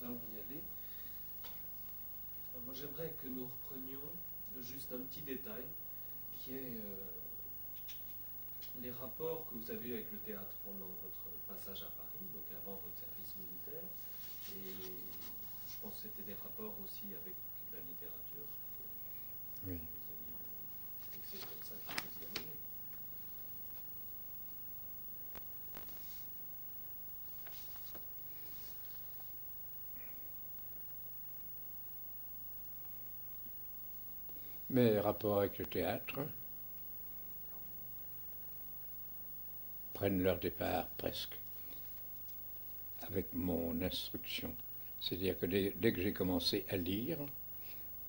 nous allons y aller. Moi, j'aimerais que nous reprenions juste un petit détail qui est les rapports que vous avez eu avec le théâtre pendant votre passage à Paris, donc avant votre service militaire. Et je pense que c'était des rapports aussi avec la littérature que Oui. vous aviez, et que c'est comme ça que vous y amenez. Mes rapports avec le théâtre prennent leur départ presque avec mon instruction. C'est-à-dire que dès que j'ai commencé à lire,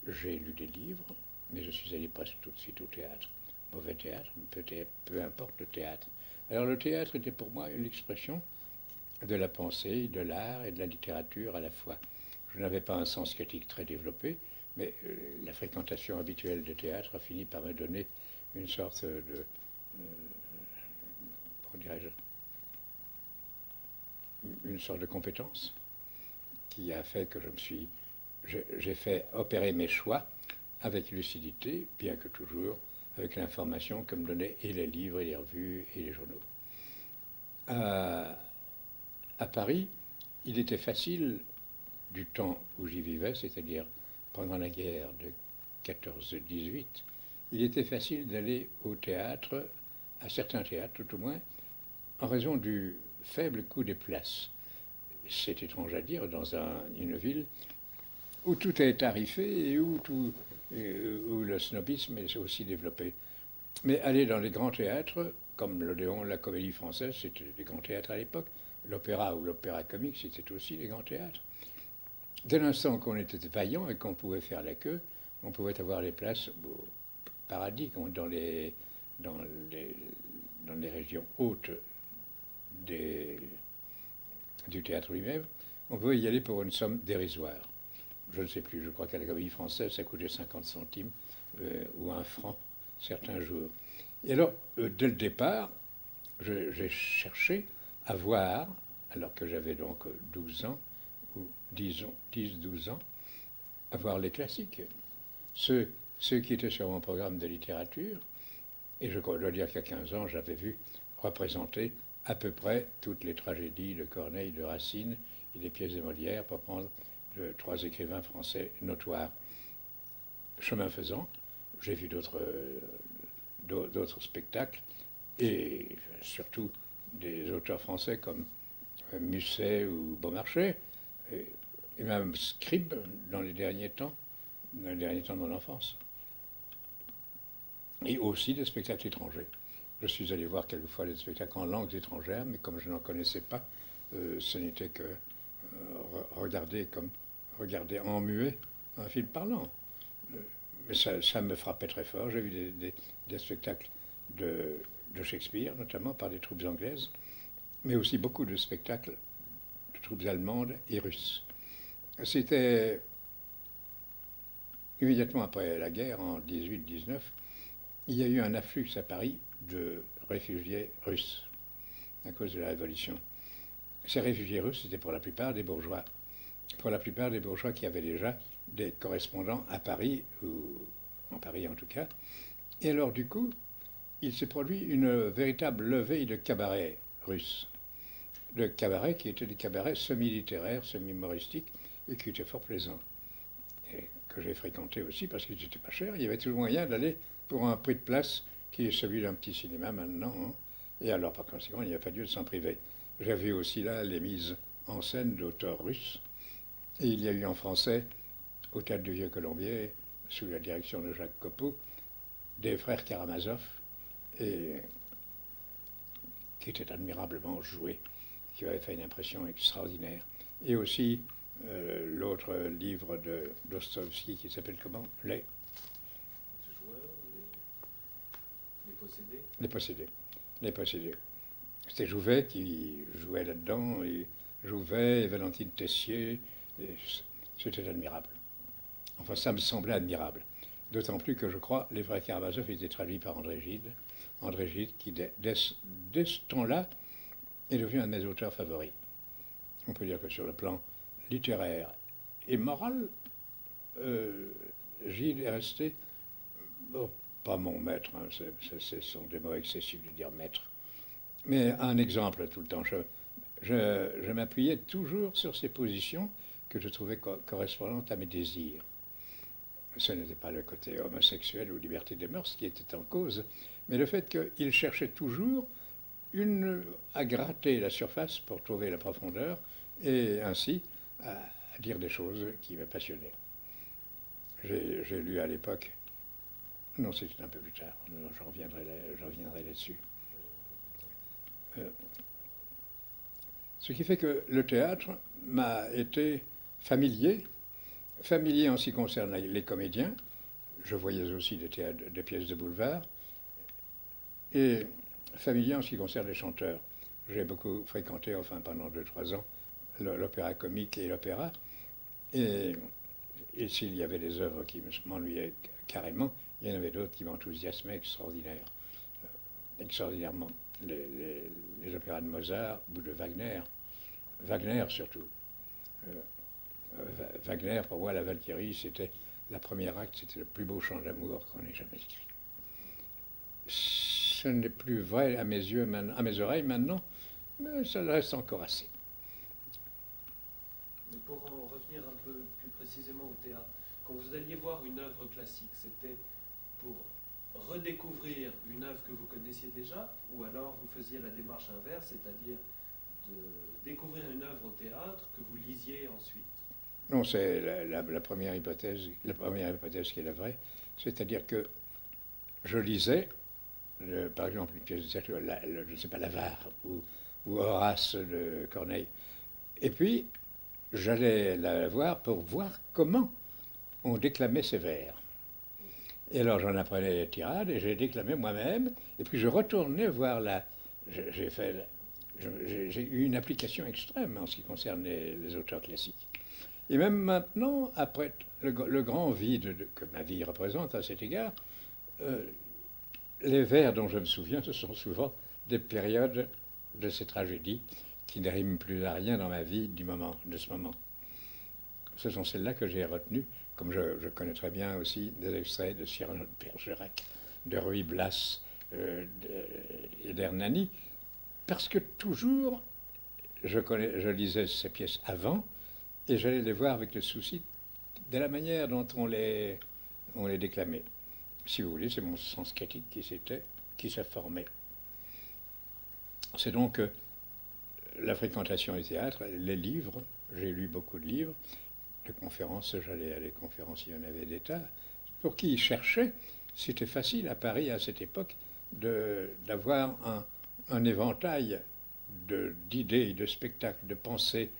j'ai lu des livres, mais je suis allé presque tout de suite au théâtre. Mauvais théâtre, peut-être, peu importe le théâtre. Alors le théâtre était pour moi une expression de la pensée, de l'art et de la littérature à la fois. Je n'avais pas un sens critique très développé, mais la fréquentation habituelle de théâtre a fini par me donner une sorte de, comment dirais-je, une sorte de compétence qui a fait que j'ai fait opérer mes choix avec lucidité, bien que toujours avec l'information que me donnaient et les livres, et les revues, et les journaux. À Paris, il était facile, du temps où j'y vivais, c'est-à-dire pendant la guerre de 14-18, il était facile d'aller au théâtre, à certains théâtres tout au moins, en raison du faible coût des places. C'est étrange à dire dans une ville où tout est tarifé et où le snobisme est aussi développé. Mais aller dans les grands théâtres, comme l'Odéon, la Comédie Française, c'était des grands théâtres à l'époque, l'opéra ou l'opéra comique, c'était aussi des grands théâtres. Dès l'instant qu'on était vaillant et qu'on pouvait faire la queue, on pouvait avoir les places au paradis, dans les, dans les régions hautes des, du théâtre lui-même. On pouvait y aller pour une somme dérisoire. Je ne sais plus, je crois qu'à la Comédie Française, ça coûtait 50 centimes ou 1 franc certains jours. Et alors, dès le départ, j'ai cherché à voir, alors que j'avais donc 12 ans, ou 10-12 ans, à voir les classiques. Ceux qui étaient sur mon programme de littérature, et je dois dire qu'à 15 ans, j'avais vu représenter à peu près toutes les tragédies de Corneille, de Racine et des pièces de Molière, pour prendre 3 écrivains français notoires. Chemin faisant, j'ai vu d'autres spectacles, et surtout des auteurs français comme Musset ou Beaumarchais, et même Scribe dans les derniers temps de mon enfance. Et aussi des spectacles étrangers. Je suis allé voir quelquefois des spectacles en langues étrangères, mais comme je n'en connaissais pas, ce n'était que regarder en muet un film parlant. Mais ça me frappait très fort. J'ai vu des spectacles de Shakespeare, notamment par des troupes anglaises, mais aussi beaucoup de spectacles de troupes allemandes et russes. C'était immédiatement après la guerre, en 18-19, il y a eu un afflux à Paris de réfugiés russes à cause de la Révolution. Ces réfugiés russes étaient pour la plupart des bourgeois. Pour la plupart des bourgeois qui avaient déjà des correspondants à Paris, ou en Paris en tout cas. Et alors du coup, il s'est produit une véritable levée de cabarets russes. De cabarets qui étaient des cabarets semi-littéraires, semi-humoristiques, et qui étaient fort plaisants. Et que j'ai fréquenté aussi parce qu'ils n'étaient pas chers. Il y avait toujours moyen d'aller pour un prix de place qui est celui d'un petit cinéma maintenant. Hein. Et alors, par conséquent, il n'y a pas lieu de s'en priver. J'avais aussi là les mises en scène d'auteurs russes. Et il y a eu en français, au Théâtre du Vieux Colombier, sous la direction de Jacques Copeau, des frères Karamazov, et qui étaient admirablement joués, qui avaient fait une impression extraordinaire. Et aussi l'autre livre de Dostoïevski qui s'appelle comment Les joueurs, les possédés. Les possédés. Les possédés. C'était Jouvet qui jouait là-dedans, et Jouvet et Valentine Tessier, et c'était admirable. Enfin, ça me semblait admirable. D'autant plus que je crois les frères Karamazov étaient traduits par André Gide. André Gide qui, dès ce temps-là, est devenu un de mes auteurs favoris. On peut dire que sur le plan littéraire et moral, Gide est resté, bon, pas mon maître, hein, ce sont des mots excessifs de dire maître, mais un exemple tout le temps. Je m'appuyais toujours sur ces positions que je trouvais correspondantes à mes désirs. Ce n'était pas le côté homosexuel ou liberté des mœurs qui était en cause, mais le fait qu'il cherchait toujours à gratter la surface pour trouver la profondeur et ainsi à dire des choses qui me passionnaient. J'ai lu à l'époque, non c'était un peu plus tard, j'en reviendrai là-dessus. Ce qui fait que le théâtre m'a été familier en ce qui concerne les comédiens. Je voyais aussi des pièces de boulevard. Et familier en ce qui concerne les chanteurs. J'ai beaucoup fréquenté, enfin pendant 2-3 ans, l'opéra comique et l'opéra. Et s'il y avait des œuvres qui m'ennuyaient carrément, il y en avait d'autres qui m'enthousiasmaient extraordinairement. Les opéras de Mozart ou de Wagner. Wagner surtout. Wagner, pour moi, la Valkyrie, c'était la première acte, c'était le plus beau chant d'amour qu'on ait jamais écrit. Ce n'est plus vrai à mes yeux, à mes oreilles maintenant, mais ça le reste encore assez. Mais pour en revenir un peu plus précisément au théâtre, quand vous alliez voir une œuvre classique, c'était pour redécouvrir une œuvre que vous connaissiez déjà, ou alors vous faisiez la démarche inverse, c'est-à-dire de découvrir une œuvre au théâtre que vous lisiez ensuite? Non, c'est la première hypothèse qui est la vraie, c'est-à-dire que je lisais, par exemple, une pièce de théâtre, je ne sais pas, l'Avare ou Horace de Corneille, et puis j'allais la voir pour voir comment on déclamait ces vers. Et alors j'en apprenais les tirades et j'ai déclamé moi-même. Et puis je retournais voir j'ai eu une application extrême en ce qui concerne les auteurs classiques. Et même maintenant, après le grand vide que ma vie représente à cet égard, les vers dont je me souviens, ce sont souvent des périodes de ces tragédies qui ne riment plus à rien dans ma vie de ce moment. Ce sont celles-là que j'ai retenues, comme je connais très bien aussi des extraits de Cyrano de Bergerac, de Ruy Blas et d'Hernani, parce que toujours je lisais ces pièces avant et j'allais les voir avec le souci de la manière dont on les déclamait. Si vous voulez, c'est mon sens critique qui s'est formé. C'est donc la fréquentation du théâtre, les livres, j'ai lu beaucoup de livres, de conférences, j'allais à des conférences, il y en avait des tas. Pour qui cherchait, c'était facile à Paris à cette époque d'avoir un éventail d'idées, de spectacles, de pensées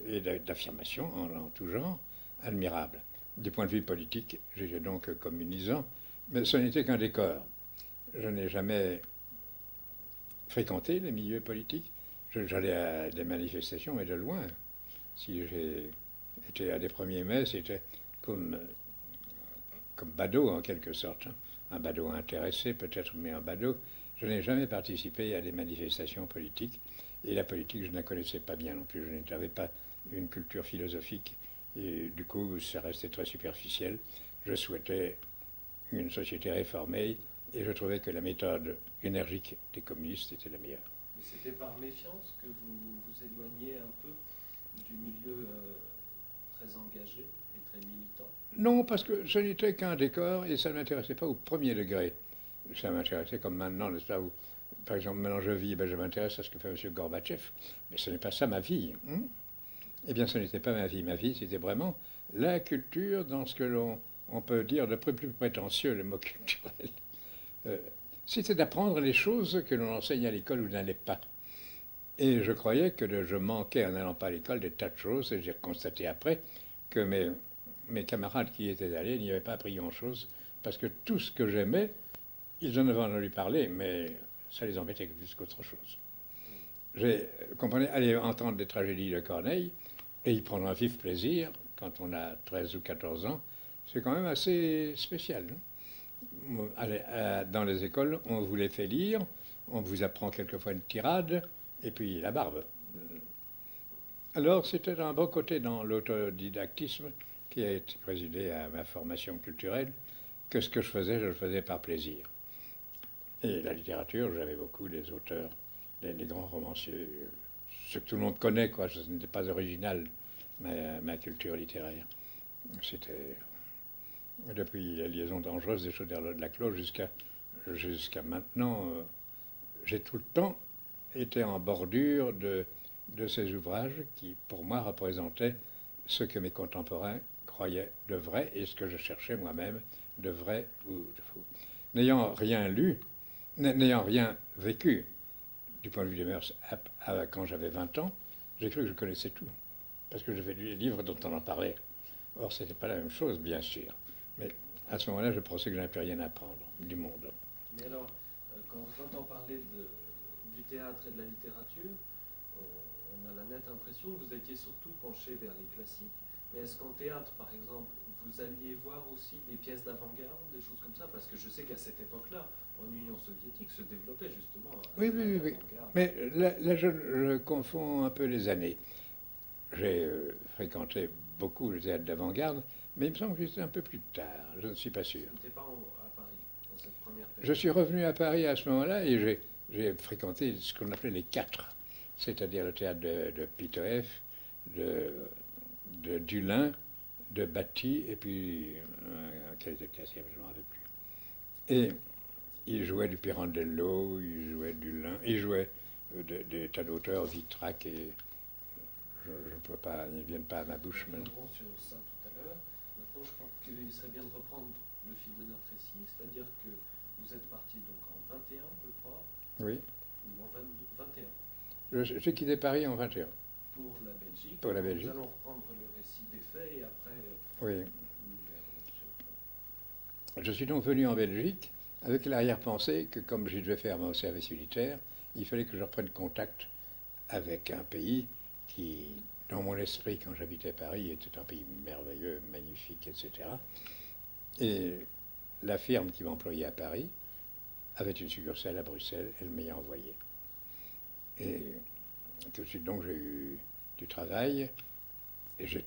et d'affirmations en tout genre, admirable. Du point de vue politique, j'étais donc communisant, mais ce n'était qu'un décor. Je n'ai jamais fréquenté les milieux politiques. J'allais à des manifestations, mais de loin. Si j'ai été à des premiers mai, c'était comme badaud en quelque sorte. Hein. Un badaud intéressé peut-être, mais un badaud. Je n'ai jamais participé à des manifestations politiques. Et la politique, je ne la connaissais pas bien non plus. Je n'avais pas une culture philosophique. Et du coup, ça restait très superficiel. Je souhaitais une société réformée et je trouvais que la méthode énergique des communistes était la meilleure. Mais c'était par méfiance que vous vous éloigniez un peu du milieu très engagé et très militant? Non, parce que ce n'était qu'un décor et ça ne m'intéressait pas au premier degré. Ça m'intéressait comme maintenant, n'est-ce pas, où, par exemple, maintenant je vis, je m'intéresse à ce que fait M. Gorbatchev, mais ce n'est pas ça ma vie. Hein. Eh bien, ce n'était pas ma vie. Ma vie, c'était vraiment la culture dans ce que on peut dire de plus prétentieux, le mot culturel. C'était d'apprendre les choses que l'on enseigne à l'école ou n'allait pas. Et je croyais que je manquais en n'allant pas à l'école des tas de choses, et j'ai constaté après que mes camarades qui y étaient allés n'y avaient pas appris grand-chose, parce que tout ce que j'aimais, ils en avaient entendu parler, mais ça les embêtait plus qu'autre chose. Vous comprenez, aller entendre des tragédies de Corneille et y prendre un vif plaisir, quand on a 13 ou 14 ans, c'est quand même assez spécial. Dans les écoles, on vous les fait lire, on vous apprend quelquefois une tirade, et puis la barbe. Alors, c'était un bon côté dans l'autodidactisme qui a été présidé à ma formation culturelle, que ce que je le faisais par plaisir. Et la littérature, j'avais beaucoup les auteurs, les grands romanciers, ceux que tout le monde connaît, quoi. Ce n'était pas original, ma culture littéraire. C'était depuis La liaison dangereuse des Chauderlot de la Clos jusqu'à maintenant. J'ai tout le temps été en bordure de ces ouvrages qui, pour moi, représentaient ce que mes contemporains croyaient de vrai et ce que je cherchais moi-même de vrai ou de faux. N'ayant rien lu, n'ayant rien vécu du point de vue des mœurs quand j'avais 20 ans, j'ai cru que je connaissais tout. Parce que j'avais lu les livres dont on en parlait. Or, ce n'était pas la même chose, bien sûr. Mais à ce moment-là, je pensais que je n'avais plus rien à apprendre du monde. Mais alors, quand on entend parler du théâtre et de la littérature, on a la nette impression que vous étiez surtout penché vers les classiques. Mais est-ce qu'en théâtre, par exemple, vous alliez voir aussi des pièces d'avant-garde, des choses comme ça? Parce que je sais qu'à cette époque-là, en Union soviétique, se développait justement un Oui, théâtre oui, oui, oui. d'avant-garde. Mais là, je confonds un peu les années. J'ai fréquenté beaucoup le théâtre d'avant-garde, mais il me semble que c'était un peu plus tard. Je ne suis pas sûr. Vous n'étiez pas à Paris, dans cette première Je période. suis revenu à Paris à ce moment-là et j'ai fréquenté ce qu'on appelait les quatre, c'est-à-dire le théâtre de Pitoëf, de Dulin, de Batty, et puis quel était le quatrième, je ne me rappelle plus. Et il jouait du Pirandello, il jouait du Lin, il jouait des tas d'auteurs, Vitrac, et je ne peux pas, ils ne viennent pas à ma bouche Nous maintenant. reviendrons sur ça tout à l'heure. Maintenant, je crois qu'il serait bien de reprendre le fil de notre récit, c'est-à-dire que vous êtes parti donc en 21, je crois, Oui, ou en 22, 21, j'ai quitté Paris en 21, pour la Belgique. pour la Donc, Belgique. nous allons reprendre le récit des faits et après, Oui. nous verrons sur... Je suis donc venu en Belgique avec l'arrière-pensée que comme je devais faire mon service militaire, il fallait que je reprenne contact avec un pays qui, dans mon esprit, quand j'habitais Paris, était un pays merveilleux, magnifique, etc. Et la firme qui m'employait à Paris avait une succursale à Bruxelles, elle m'y a envoyé. Et tout de suite, donc, j'ai eu du travail et j'ai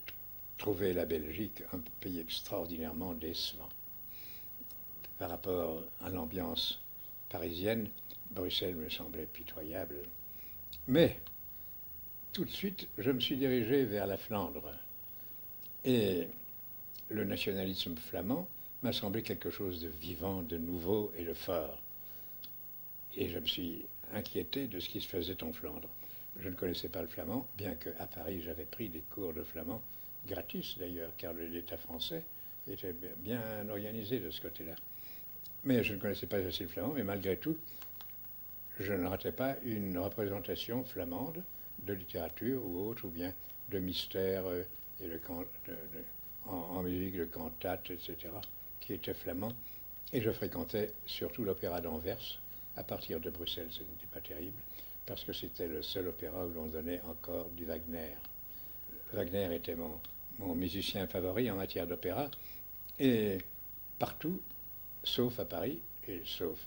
trouvé la Belgique un pays extraordinairement décevant. Par rapport à l'ambiance parisienne, Bruxelles me semblait pitoyable. Mais tout de suite, je me suis dirigé vers la Flandre. Et le nationalisme flamand m'a semblé quelque chose de vivant, de nouveau et de fort. Et je me suis inquiété de ce qui se faisait en Flandre. Je ne connaissais pas le flamand, bien qu'à Paris j'avais pris des cours de flamand, gratis d'ailleurs, car l'État français était bien organisé de ce côté-là. Mais je ne connaissais pas assez le flamand, mais malgré tout, je ne ratais pas une représentation flamande de littérature ou autre, ou bien de mystère et en musique, le cantate, etc., qui était flamand. Et je fréquentais surtout l'opéra d'Anvers. À partir de Bruxelles, ce n'était pas terrible, parce que c'était le seul opéra où l'on donnait encore du Wagner. Wagner était mon musicien favori en matière d'opéra, et partout, sauf à Paris, et sauf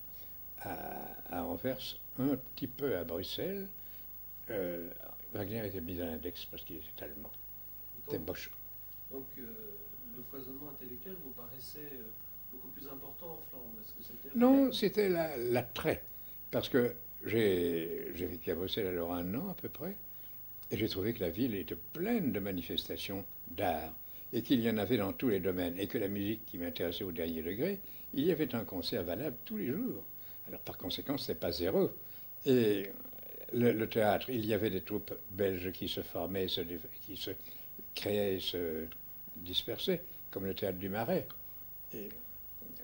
à Anvers, un petit peu à Bruxelles, Wagner était mis à l'index parce qu'il était allemand. C'était Bosch. Donc, le foisonnement intellectuel vous paraissait beaucoup plus important en Flandre. Est-ce que c'était Non, réel? c'était l'attrait. Parce que j'ai vécu à Bruxelles alors un an à peu près, et j'ai trouvé que la ville était pleine de manifestations d'art, et qu'il y en avait dans tous les domaines, et que la musique qui m'intéressait au dernier degré, il y avait un concert valable tous les jours. Alors par conséquent, ce n'est pas zéro. Et le théâtre, il y avait des troupes belges qui se formaient, qui se créaient, se dispersaient, comme le théâtre du Marais, et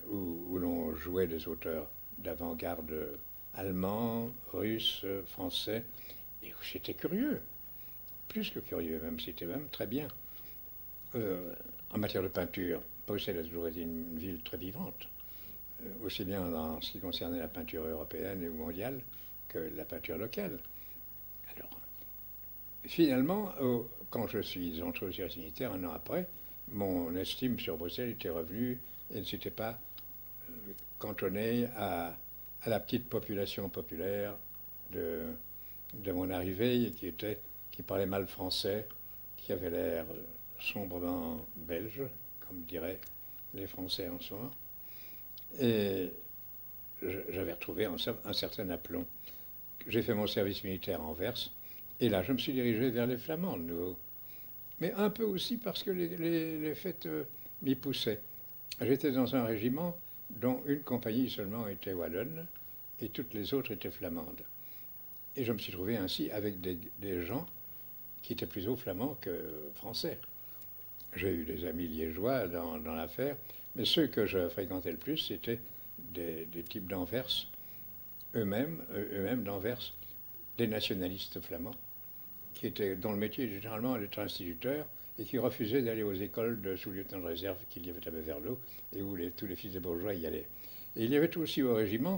où l'on jouait des auteurs d'avant-garde allemands, russes, français, et c'était curieux, plus que curieux même, c'était même très bien. En matière de peinture, Bruxelles a toujours été une ville très vivante, aussi bien en ce qui concernait la peinture européenne et mondiale que la peinture locale. Alors, finalement, quand je suis entré au service militaire un an après, mon estime sur Bruxelles était revenue et ne s'était pas cantonnée à la petite population populaire de mon arrivée qui qui parlait mal français, qui avait l'air sombrement belge, comme diraient les Français en ce moment. Et j'avais retrouvé un certain aplomb. J'ai fait mon service militaire à Anvers, et là, je me suis dirigé vers les Flamands, de nouveau. Mais un peu aussi parce que les fêtes m'y poussaient. J'étais dans un régiment dont une compagnie seulement était wallonne, et toutes les autres étaient flamandes. Et je me suis trouvé ainsi avec des gens qui étaient plutôt flamands que français. J'ai eu des amis liégeois dans l'affaire, mais ceux que je fréquentais le plus, c'était des types d'Anvers, eux-mêmes d'Anvers, des nationalistes flamands, dont le métier était généralement d'être instituteurs et qui refusaient d'aller aux écoles de sous-lieutenant de réserve qu'il y avait à Beverlo et où tous les fils de bourgeois y allaient. Et il y avait aussi au régiment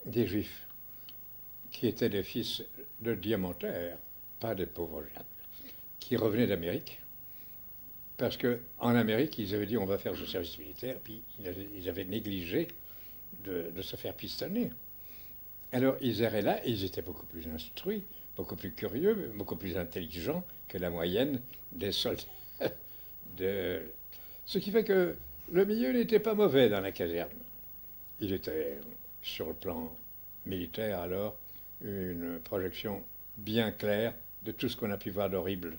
des juifs qui étaient des fils de diamantaires, pas des pauvres gens, qui revenaient d'Amérique. Parce qu'en Amérique, ils avaient dit on va faire ce service militaire, puis ils avaient négligé de se faire pistonner. Alors ils erraient là et ils étaient beaucoup plus instruits, beaucoup plus curieux, beaucoup plus intelligents que la moyenne des soldats. Ce qui fait que le milieu n'était pas mauvais dans la caserne. Il était, sur le plan militaire alors, une projection bien claire de tout ce qu'on a pu voir d'horrible,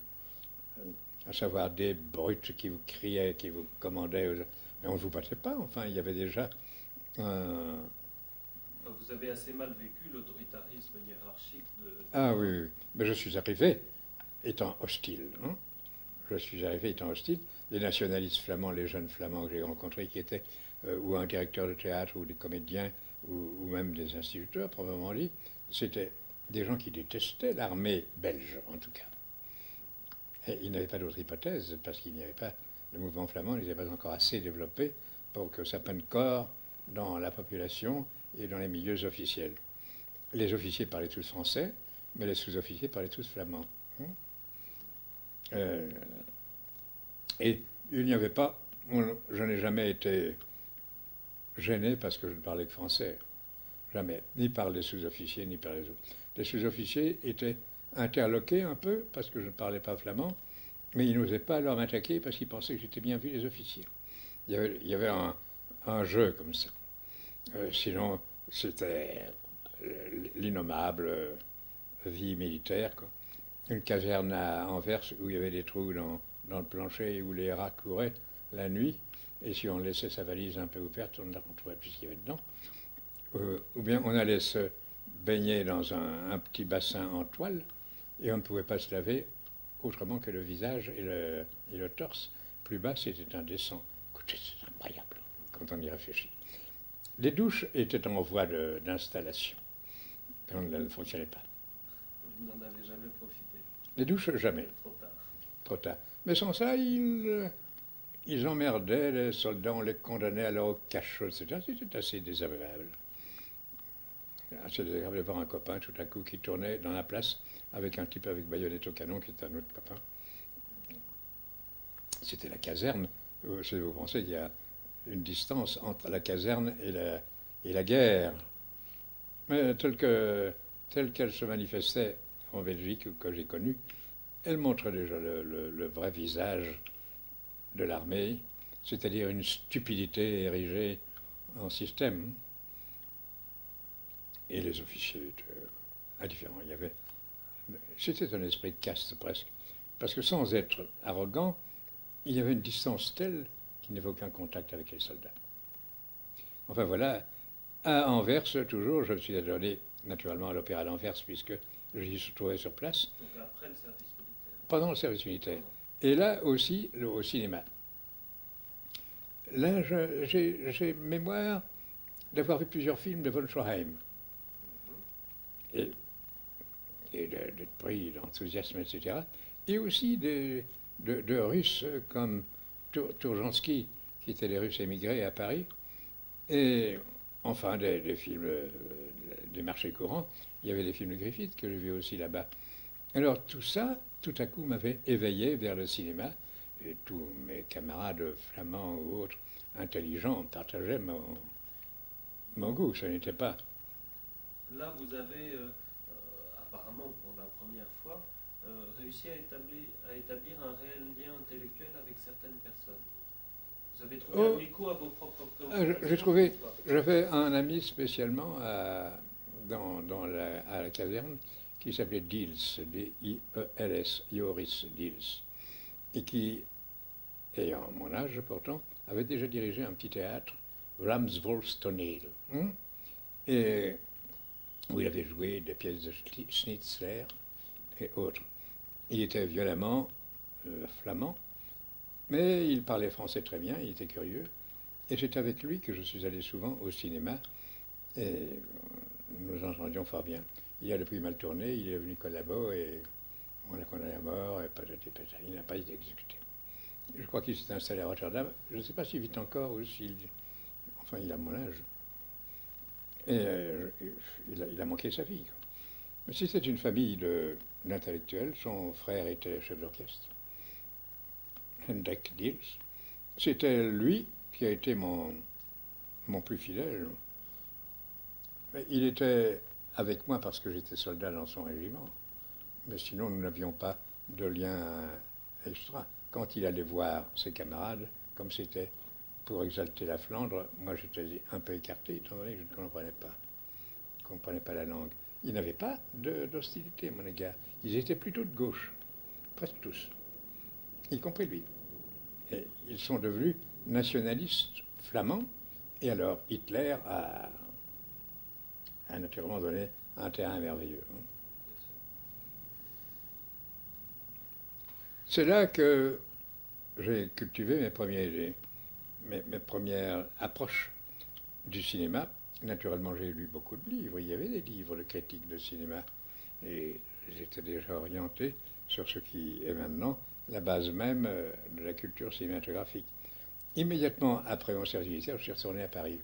à savoir des brutes qui vous criaient, qui vous commandaient, mais on ne vous battait pas, enfin, il y avait déjà un... Vous avez assez mal vécu l'autoritarisme hiérarchique de... Ah oui, oui, mais je suis arrivé étant hostile. Hein. Je suis arrivé étant hostile. Les nationalistes flamands, les jeunes flamands que j'ai rencontrés, qui étaient ou un directeur de théâtre, ou des comédiens, ou même des instituteurs, probablement dit, c'était des gens qui détestaient l'armée belge, en tout cas. Et ils n'avaient pas d'autre hypothèse, parce qu'il n'y avait pas, le mouvement flamand n'était pas encore assez développé pour que ça prenne corps dans la population et dans les milieux officiels. Les officiers parlaient tous français, mais les sous-officiers parlaient tous flamands. Et il n'y avait pas, je n'ai jamais été gêné parce que je ne parlais que français. Jamais. Ni par les sous-officiers, ni par les autres. Les sous-officiers étaient interloqués un peu parce que je ne parlais pas flamand, mais ils n'osaient pas leur m'attaquer parce qu'ils pensaient que j'étais bien vu les officiers. Il y avait un jeu comme ça. Sinon, c'était l'innommable vie militaire, quoi. Une caserne à Anvers où il y avait des trous dans le plancher et où les rats couraient la nuit. Et si on laissait sa valise un peu ouverte, on ne trouvait plus ce qu'il y avait dedans. Ou bien on allait se baigner dans un petit bassin en toile et on ne pouvait pas se laver autrement que le visage et le torse. Plus bas, c'était indécent. Écoutez, c'est incroyable quand on y réfléchit. Les douches étaient en voie d'installation. Elles ne fonctionnaient pas. Vous n'en avez jamais profité. Les douches, jamais. Trop tard. Trop tard. Mais sans ça, ils emmerdaient les soldats, on les condamnait alors au cachot, etc. C'était assez désagréable. Assez désagréable de voir un copain tout à coup qui tournait dans la place avec un type avec baïonnette au canon qui était un autre copain. C'était la caserne. Si vous pensez qu'il y a une distance entre la caserne et la guerre. Mais telle qu'elle se manifestait en Belgique, que j'ai connue, elle montre déjà le vrai visage de l'armée, c'est-à-dire une stupidité érigée en système. Et les officiers étaient indifférents. C'était un esprit de caste presque, parce que sans être arrogant, il y avait une distance telle qu'il n'y avait aucun contact avec les soldats. Enfin voilà, à Anvers, toujours, je me suis adonné naturellement à l'opéra d'Anvers, puisque j'y suis trouvé sur place. Donc après le service militaire. Pendant le service militaire. Et là aussi, au cinéma. Là, j'ai mémoire d'avoir vu plusieurs films de von Stroheim. Et d'être pris d'enthousiasme, etc. Et aussi de Russes comme Tourjansky, qui étaient des Russes émigrés à Paris. Et enfin, des films des marchés courants. Il y avait des films de Griffith que j'ai vus aussi là-bas. Alors tout ça, tout à coup, m'avait éveillé vers le cinéma. Et tous mes camarades flamands ou autres intelligents partageaient mon goût. Ce n'était pas... Là, vous avez, apparemment pour la première fois, réussi à établir un réel lien intellectuel avec certaines personnes. Vous avez trouvé un écho à vos propres préoccupations? J'ai trouvé, j'avais un ami spécialement à la caserne qui s'appelait Diels, D-I-E-L-S, Joris Diels, et qui, ayant mon âge pourtant, avait déjà dirigé un petit théâtre, Ramsvolstoneel, et où il avait joué des pièces de Schnitzler et autres. Il était violemment flamand, mais il parlait français très bien, il était curieux. Et c'est avec lui que je suis allé souvent au cinéma, et nous entendions fort bien. Il a depuis mal tourné, il est venu Collabo, et on l'a condamné à mort, et patati patata, il n'a pas été exécuté. Je crois qu'il s'est installé à Rotterdam, je ne sais pas s'il vit encore ou s'il... Enfin, il a mon âge. Et il a manqué sa vie. Mais si c'est une famille d'intellectuels, son frère était chef d'orchestre, Hendrik Diels. C'était lui qui a été mon plus fidèle. Mais il était avec moi parce que j'étais soldat dans son régiment. Mais sinon, nous n'avions pas de lien extra. Quand il allait voir ses camarades, comme c'était pour exalter la Flandre, moi j'étais un peu écarté, étant donné que je ne comprenais pas la langue. Ils n'avaient pas d'hostilité, mon égard. Ils étaient plutôt de gauche, presque tous, y compris lui. Et ils sont devenus nationalistes flamands, et alors Hitler a naturellement donné un terrain merveilleux. C'est là que j'ai cultivé mes premières approches du cinéma. Naturellement, j'ai lu beaucoup de livres. Il y avait des livres de critiques de cinéma. Et j'étais déjà orienté sur ce qui est maintenant la base même de la culture cinématographique. Immédiatement après mon service militaire, je suis retourné à Paris.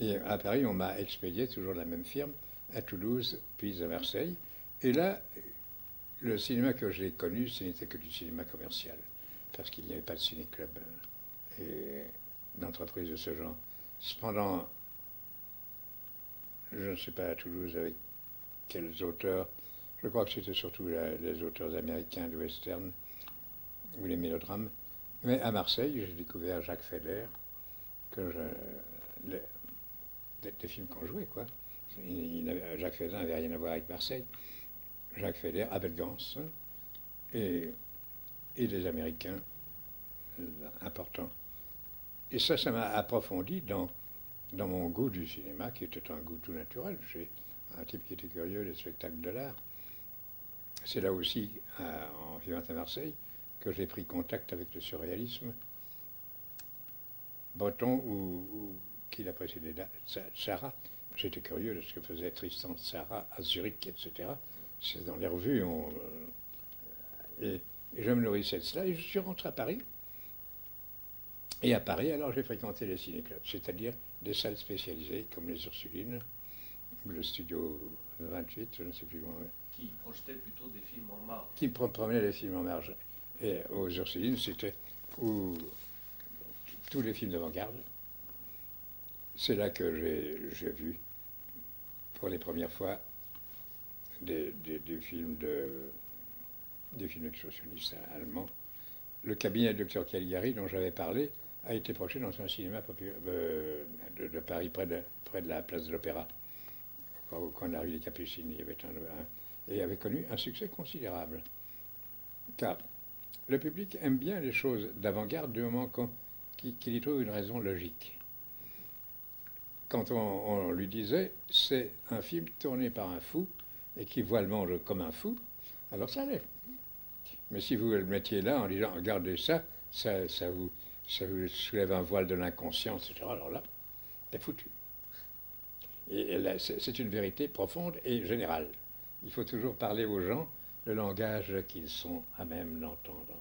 Et à Paris, on m'a expédié, toujours de la même firme, à Toulouse, puis à Marseille. Et là, le cinéma que j'ai connu, ce n'était que du cinéma commercial, parce qu'il n'y avait pas de ciné-club et d'entreprise de ce genre. Cependant, je ne sais pas à Toulouse avec quels auteurs, je crois que c'était surtout les auteurs américains de western ou les mélodrames. Mais à Marseille, j'ai découvert Jacques Feder, des films qu'on jouait, quoi. Jacques Feder n'avait rien à voir avec Marseille. Jacques Feder, Abel Gans, et des Américains importants. Et ça m'a approfondi dans mon goût du cinéma, qui était un goût tout naturel. J'ai un type qui était curieux des spectacles de l'art. C'est là aussi, en vivant à Marseille, que j'ai pris contact avec le surréalisme breton ou qui l'a précédé, Sarah. J'étais curieux de ce que faisait Tristan Tzara à Zurich, etc. C'est dans les revues. Et je me nourrissais de cela. Et je suis rentré à Paris. Et à Paris, alors j'ai fréquenté les ciné-clubs, c'est-à-dire des salles spécialisées comme les Ursulines ou le Studio 28, je ne sais plus comment. Qui projetait plutôt des films en marge. Qui promenait les films en marge. Et aux Ursulines, c'était où tous les films d'avant-garde. C'est là que j'ai vu pour les premières fois des films expressionnistes allemands. Le cabinet du docteur Caligari, dont j'avais parlé, a été projeté dans un cinéma de Paris, près de la place de l'Opéra, au coin de la rue des Capucines. Il y avait et avait connu un succès considérable. Car le public aime bien les choses d'avant-garde du moment qu'il y trouve une raison logique. Quand on lui disait c'est un film tourné par un fou et qui voit le monde comme un fou, alors ça allait. Mais si vous le mettiez là en disant regardez ça vous soulève un voile de l'inconscience, etc., alors là, c'est foutu. Et là, c'est une vérité profonde et générale. Il faut toujours parler aux gens le langage qu'ils sont à même d'entendre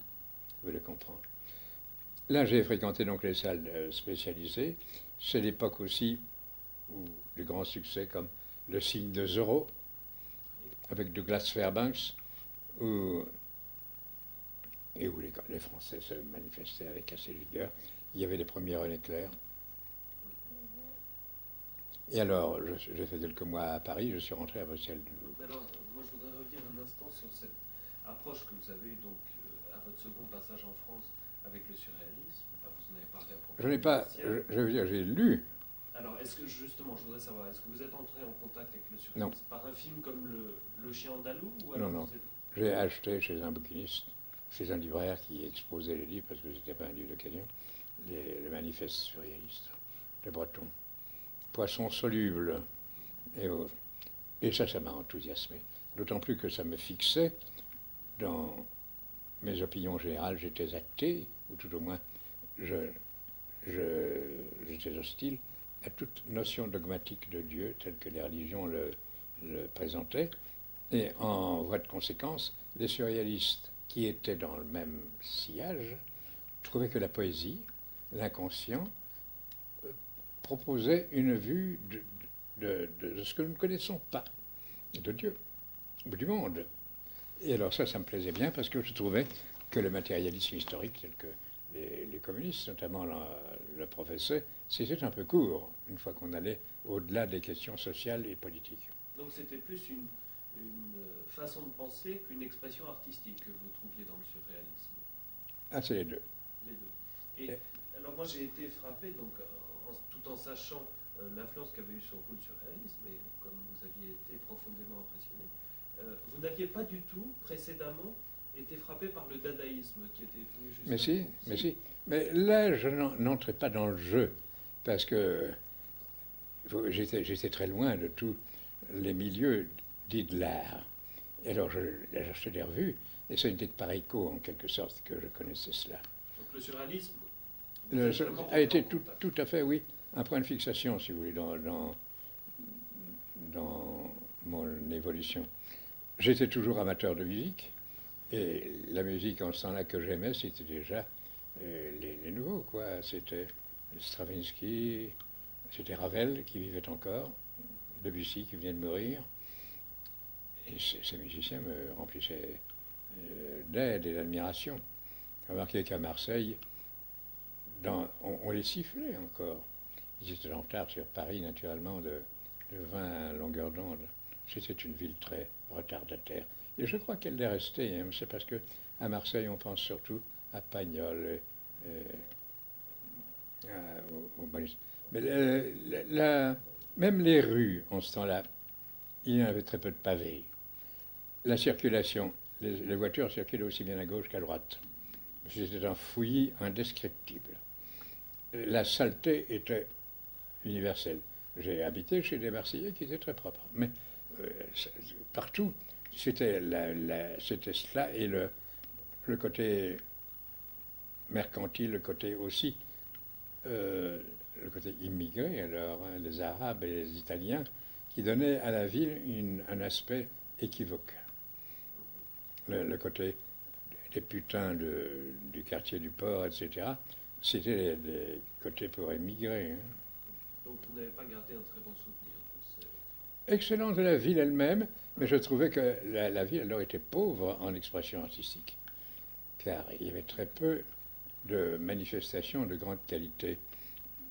ou de comprendre. Là, j'ai fréquenté donc les salles spécialisées. C'est l'époque aussi où les grands succès comme Le Signe de Zorro, avec Douglas Fairbanks, et où les Français se manifestaient avec assez de vigueur. Il y avait les premiers René Clair. Et alors, j'ai fait quelques mois à Paris, je suis rentré à Bruxelles de nouveau. Alors, moi je voudrais revenir un instant sur cette approche que vous avez eue donc, à votre second passage en France avec le surréalisme. Enfin, vous en avez parlé à propos. Je n'ai pas, je veux dire, j'ai lu. Alors, est-ce que justement, je voudrais savoir, est-ce que vous êtes entré en contact avec le surréalisme Non. par un film comme le Chien andalou ou Non, alors non. vous êtes... J'ai acheté chez un bouquiniste, chez un libraire qui exposait les livres, parce que c'était pas un livre d'occasion, le manifeste surréaliste de Breton. Poisson soluble et autres. Et ça m'a enthousiasmé. D'autant plus que ça me fixait dans mes opinions générales. J'étais athée, ou tout au moins, j'étais hostile à toute notion dogmatique de Dieu telle que les religions le présentaient. Et en voie de conséquence, les surréalistes qui étaient dans le même sillage trouvaient que la poésie, l'inconscient, proposait une vue de ce que nous ne connaissons pas, de Dieu, ou du monde. Et alors ça me plaisait bien parce que je trouvais que le matérialisme historique, tel que les communistes notamment le professaient, c'était un peu court, une fois qu'on allait au-delà des questions sociales et politiques. Donc c'était plus une façon de penser qu'une expression artistique que vous trouviez dans le surréalisme. Ah, c'est les deux. Les deux. Et alors moi j'ai été frappé, donc, tout en sachant l'influence qu'avait eu sur vous le surréalisme, et comme vous aviez été profondément impressionné, vous n'aviez pas du tout précédemment été frappé par le dadaïsme qui était venu juste... Mais si, mais si. Mais là, je n'entrais pas dans le jeu, parce que j'étais très loin de tous les milieux dits de l'art. Et alors, j'ai acheté des revues, et ce n'était que par écho, en quelque sorte, que je connaissais cela. Donc le surréalisme A été tout à fait, oui, un point de fixation, si vous voulez, dans mon évolution. J'étais toujours amateur de musique, et la musique en ce temps-là que j'aimais, c'était déjà les nouveaux, quoi. C'était Stravinsky, c'était Ravel qui vivait encore, Debussy qui venait de mourir. Et ces musiciens me remplissaient d'aide et d'admiration. Remarquez qu'à Marseille, on les sifflait encore. Ils étaient en retard sur Paris, naturellement, de 20 longueurs d'onde. C'était une ville très retardataire. Et je crois qu'elle est restée. Hein. C'est parce qu'à Marseille, on pense surtout à Pagnol, au bonus. Mais même les rues, en ce temps-là, il y en avait très peu de pavés. La circulation, les voitures circulaient aussi bien à gauche qu'à droite. C'était un fouillis indescriptible. La saleté était universelle. J'ai habité chez des Marseillais qui étaient très propres. Mais partout, c'était cela et le côté mercantile, le côté aussi, le côté immigré, alors, hein, les Arabes et les Italiens, qui donnaient à la ville un aspect équivoque. Le côté des putains du quartier du port, etc., c'était des côtés pour émigrer. Hein. Donc vous n'avez pas gardé un très bon souvenir de Excellente de la ville elle-même, mais je trouvais que la ville alors était pauvre en expression artistique, car il y avait très peu de manifestations de grande qualité.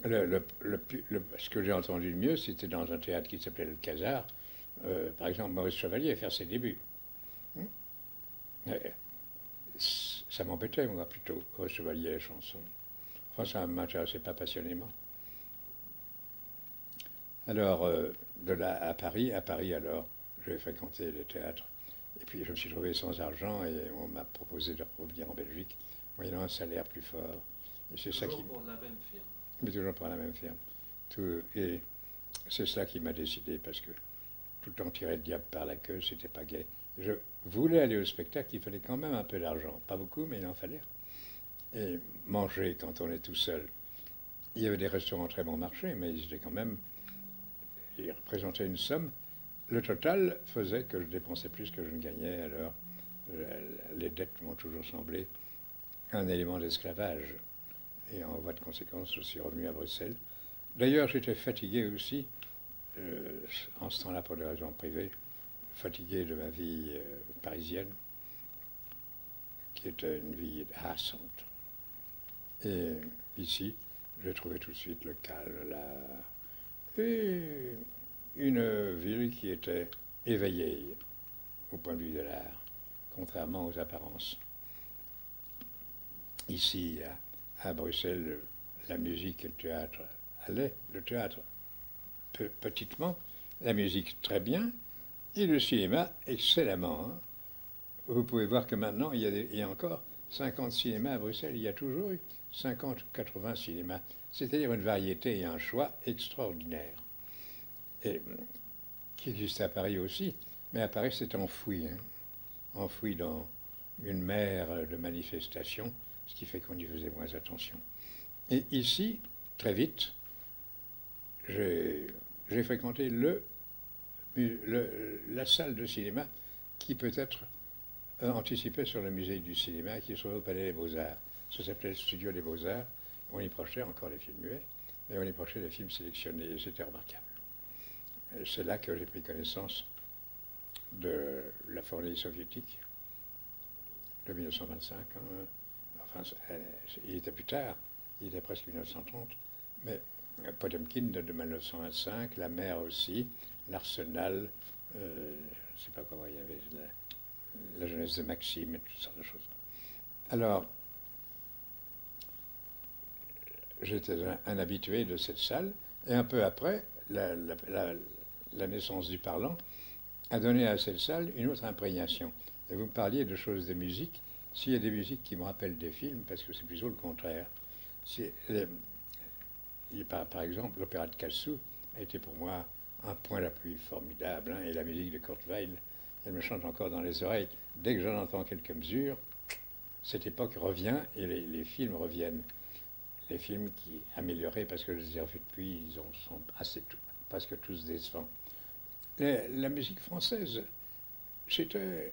Ce que j'ai entendu le mieux, c'était dans un théâtre qui s'appelait le Casar, par exemple Maurice Chevalier faire ses débuts. Ça m'embêtait, moi, plutôt, Maurice Chevalier, les chansons. Enfin, ça ne m'intéressait pas passionnément. Alors, de là à Paris, alors, j'ai fréquenté le théâtre. Et puis, je me suis trouvé sans argent et on m'a proposé de revenir en Belgique, moyennant un salaire plus fort. Et c'est ça qui... pour la même firme. Mais toujours pour la même firme. Et c'est cela qui m'a décidé, parce que tout le temps tirer le diable par la queue, c'était pas gai. Je voulais aller au spectacle, il fallait quand même un peu d'argent. Pas beaucoup, mais il en fallait. Et manger quand on est tout seul. Il y avait des restaurants très bon marché, mais ils étaient quand même... Ils représentaient une somme. Le total faisait que je dépensais plus que je ne gagnais. Alors, les dettes m'ont toujours semblé un élément d'esclavage. Et en voie de conséquence, je suis revenu à Bruxelles. D'ailleurs, j'étais fatigué aussi, en ce temps-là pour des raisons privées, fatigué de ma vie parisienne, qui était une vie harassante. Et ici, j'ai trouvé tout de suite le calme, et une ville qui était éveillée au point de vue de l'art, contrairement aux apparences. Ici, à Bruxelles, la musique et le théâtre allaient, le théâtre petitement, la musique très bien, et le cinéma excellemment. Hein. Vous pouvez voir que maintenant, il y a encore 50 cinémas à Bruxelles, il y a toujours eu 50 ou 80 cinémas, c'est-à-dire une variété et un choix extraordinaire. Et qui existe à Paris aussi, mais à Paris c'est enfoui, hein, enfoui dans une mer de manifestations, ce qui fait qu'on y faisait moins attention. Et ici, très vite, j'ai fréquenté la salle de cinéma qui peut-être anticipait sur le musée du cinéma qui se trouvait au Palais des Beaux-Arts. Ça s'appelait le Studio des Beaux-Arts. On y projetait encore les films muets, mais on y projetait les films sélectionnés et c'était remarquable. C'est là que j'ai pris connaissance de la fournée soviétique de 1925. Hein. Enfin, il était plus tard, il était presque 1930, mais Potemkin de 1925, la mer aussi, l'Arsenal, je ne sais pas comment il y avait la jeunesse de Maxime et toutes sortes de choses. Alors, j'étais un habitué de cette salle, et un peu après, la naissance du parlant a donné à cette salle une autre imprégnation. Et vous me parliez de choses de musique. S'il y a des musiques qui me rappellent des films, parce que c'est plutôt le contraire. Par exemple, l'opéra de Cassou a été pour moi un point d'appui formidable. Hein, et la musique de Kurt Weill, elle me chante encore dans les oreilles. Dès que j'en entends quelques mesures, cette époque revient et les films reviennent. Les films qui améliorés, parce que je les ai refait depuis, ils sont presque tous décevants. La musique française, c'était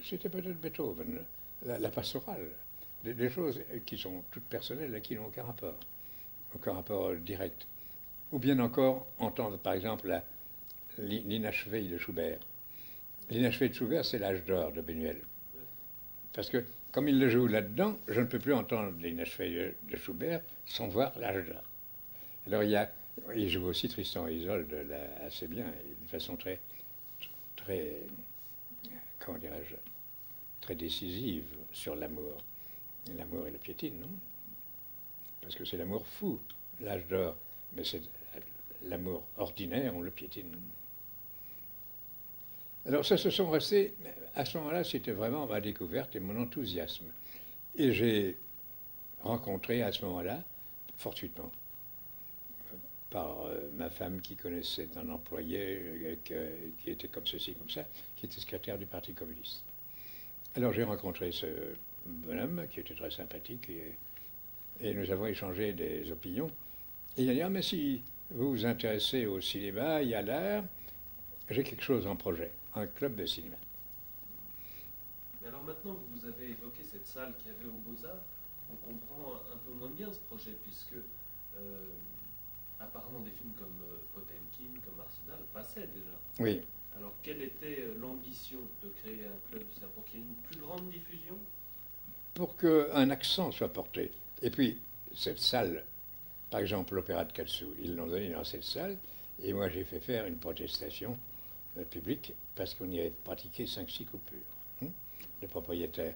peut-être Beethoven, la pastorale, des choses qui sont toutes personnelles et qui n'ont aucun rapport direct. Ou bien encore entendre par exemple l'inachevé de Schubert. L'inachevé de Schubert, c'est l'âge d'or de Buñuel. Parce que comme il le joue là-dedans, je ne peux plus entendre l'inachevé de Schubert sans voir l'âge d'or. Alors il joue aussi Tristan et Isolde assez bien, et d'une façon très, comment dirais-je, très décisive sur l'amour. L'amour et la piétine, non? Parce que c'est l'amour fou, l'âge d'or, mais c'est l'amour ordinaire, on le piétine. Alors ça se sont restés, à ce moment-là, c'était vraiment ma découverte et mon enthousiasme. Et j'ai rencontré à ce moment-là, fortuitement, par ma femme qui connaissait un employé qui était comme ceci, comme ça, qui était secrétaire du Parti communiste. Alors j'ai rencontré ce bonhomme qui était très sympathique et nous avons échangé des opinions. Et il a dit, ah mais si vous vous intéressez au cinéma, il y a l'art, j'ai quelque chose en projet, un club de cinéma. Mais alors maintenant que vous avez évoqué cette salle qu'il y avait au Beaux-Arts, on comprend un peu moins bien ce projet, puisque apparemment des films comme Potemkin, comme Arsenal passaient déjà. Oui. Alors quelle était l'ambition de créer un club du cinéma? Pour qu'il y ait une plus grande diffusion? Pour qu'un accent soit porté. Et puis, cette salle, par exemple l'opéra de Cassou, ils l'ont donné dans cette salle, et moi j'ai fait faire une protestation publique parce qu'on y avait pratiqué 5-6 coupures. Le propriétaire.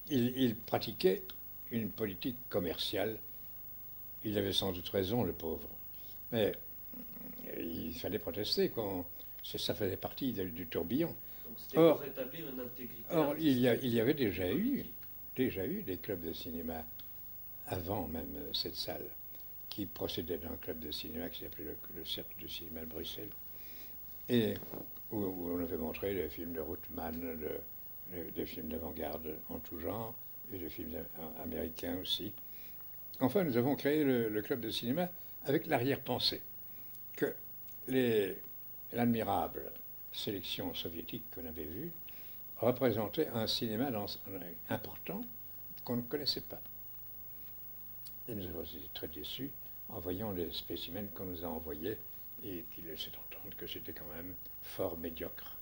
Il pratiquait une politique commerciale. Il avait sans doute raison, le pauvre. Mais il fallait protester. Ça faisait partie du tourbillon. Donc c'était pour rétablir une intégrité. Or, il y avait déjà eu des clubs de cinéma avant même cette salle, qui procédait d'un club de cinéma qui s'appelait le Cercle de cinéma de Bruxelles, et où on avait montré des films de Ruttmann, des films d'avant-garde en tout genre, et des films américains aussi. Enfin, nous avons créé le club de cinéma avec l'arrière-pensée que l'admirable sélection soviétique qu'on avait vue représentait un cinéma important qu'on ne connaissait pas. Et nous avons été très déçus en voyant les spécimens qu'on nous a envoyés et qui laissaient entendre que c'était quand même fort médiocre.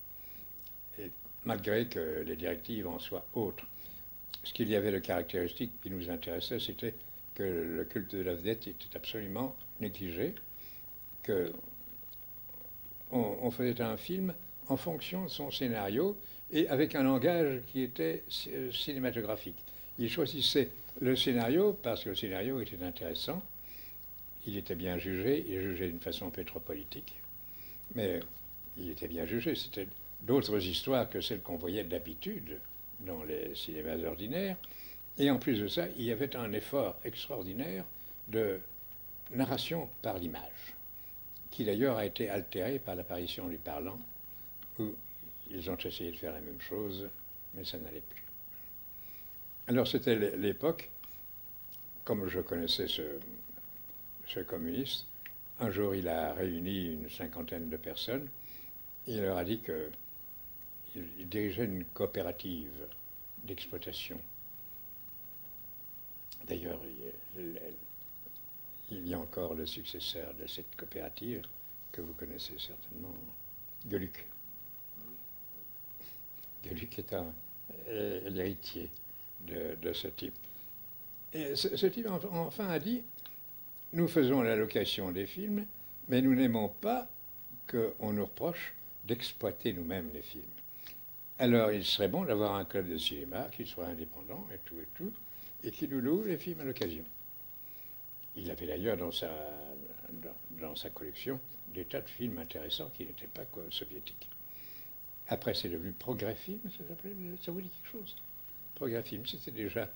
Et malgré que les directives en soient autres, ce qu'il y avait de caractéristique qui nous intéressait, c'était que le culte de la vedette était absolument négligé, qu'on faisait un film en fonction de son scénario et avec un langage qui était cinématographique. Il choisissait le scénario parce que le scénario était intéressant, il était bien jugé, il jugeait d'une façon un peu trop politique, mais il était bien jugé. C'était d'autres histoires que celles qu'on voyait d'habitude dans les cinémas ordinaires. Et en plus de ça, il y avait un effort extraordinaire de narration par l'image, qui d'ailleurs a été altéré par l'apparition du parlant, où ils ont essayé de faire la même chose, mais ça n'allait plus. Alors c'était l'époque, comme je connaissais ce communiste, un jour il a réuni une cinquantaine de personnes et il leur a dit qu'il dirigeait une coopérative d'exploitation. D'ailleurs, il y a encore le successeur de cette coopérative, que vous connaissez certainement, Gueluc. Gueluc est l'héritier de ce type. Et ce type, enfin, a dit, nous faisons la location des films, mais nous n'aimons pas qu'on nous reproche d'exploiter nous-mêmes les films. Alors, il serait bon d'avoir un club de cinéma qui soit indépendant et tout, et qui nous loue les films à l'occasion. Il avait d'ailleurs dans sa collection des tas de films intéressants qui n'étaient pas soviétiques. Après, c'est devenu Progrès Film, ça vous dit quelque chose? Progrès Film, c'était déjà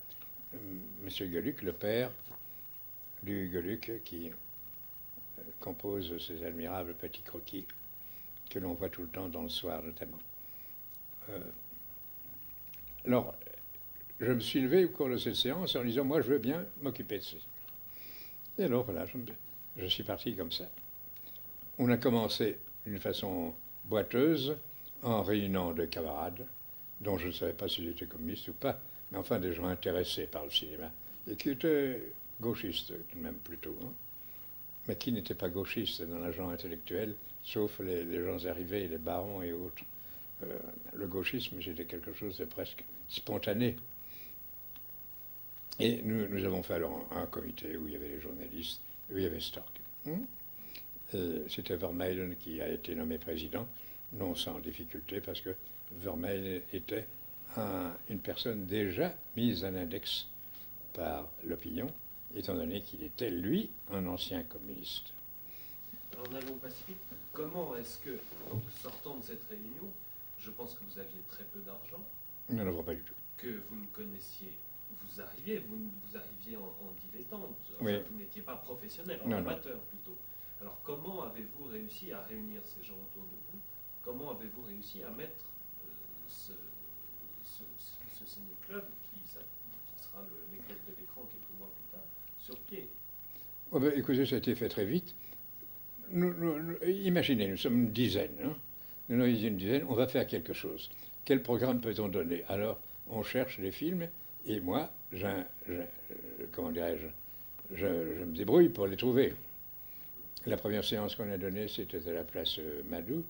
M. Gueluc, le père du Gueluc qui compose ces admirables petits croquis que l'on voit tout le temps dans le soir notamment. Alors, je me suis levé au cours de cette séance en disant, moi je veux bien m'occuper de ça. Et alors voilà, je suis parti comme ça. On a commencé d'une façon boiteuse, en réunissant des camarades, dont je ne savais pas s'ils étaient communistes ou pas, mais enfin des gens intéressés par le cinéma, et qui étaient gauchistes tout de même plutôt, hein, mais qui n'étaient pas gauchistes dans l'agent intellectuel, sauf les gens arrivés, les barons et autres. Le gauchisme, c'était quelque chose de presque spontané. Et nous avons fait alors un comité où il y avait les journalistes, où il y avait Stork. C'était Vermeulen qui a été nommé président, non sans difficulté, parce que Vermeulen était une personne déjà mise à l'index par l'opinion, étant donné qu'il était, lui, un ancien communiste. Alors, en allant au Pacifique, comment est-ce que, donc, sortant de cette réunion, je pense que vous aviez très peu d'argent. Non, non, pas du tout. Que vous ne connaissiez, vous arriviez en dilettante. Enfin, oui. Vous n'étiez pas professionnel, amateur plutôt. Alors comment avez-vous réussi à réunir ces gens autour de vous? Comment avez-vous réussi à mettre ce ciné-club, qui sera les clubs de l'écran quelques mois plus tard, sur pied? Oh ben, écoutez, ça a été fait très vite. Imaginez, nous sommes une dizaine. Hein. Nous sommes une dizaine, on va faire quelque chose. Quel programme peut-on donner? Alors, on cherche des films, et moi, comment dirais-je, je me débrouille pour les trouver. La première séance qu'on a donnée, c'était à la place Madou,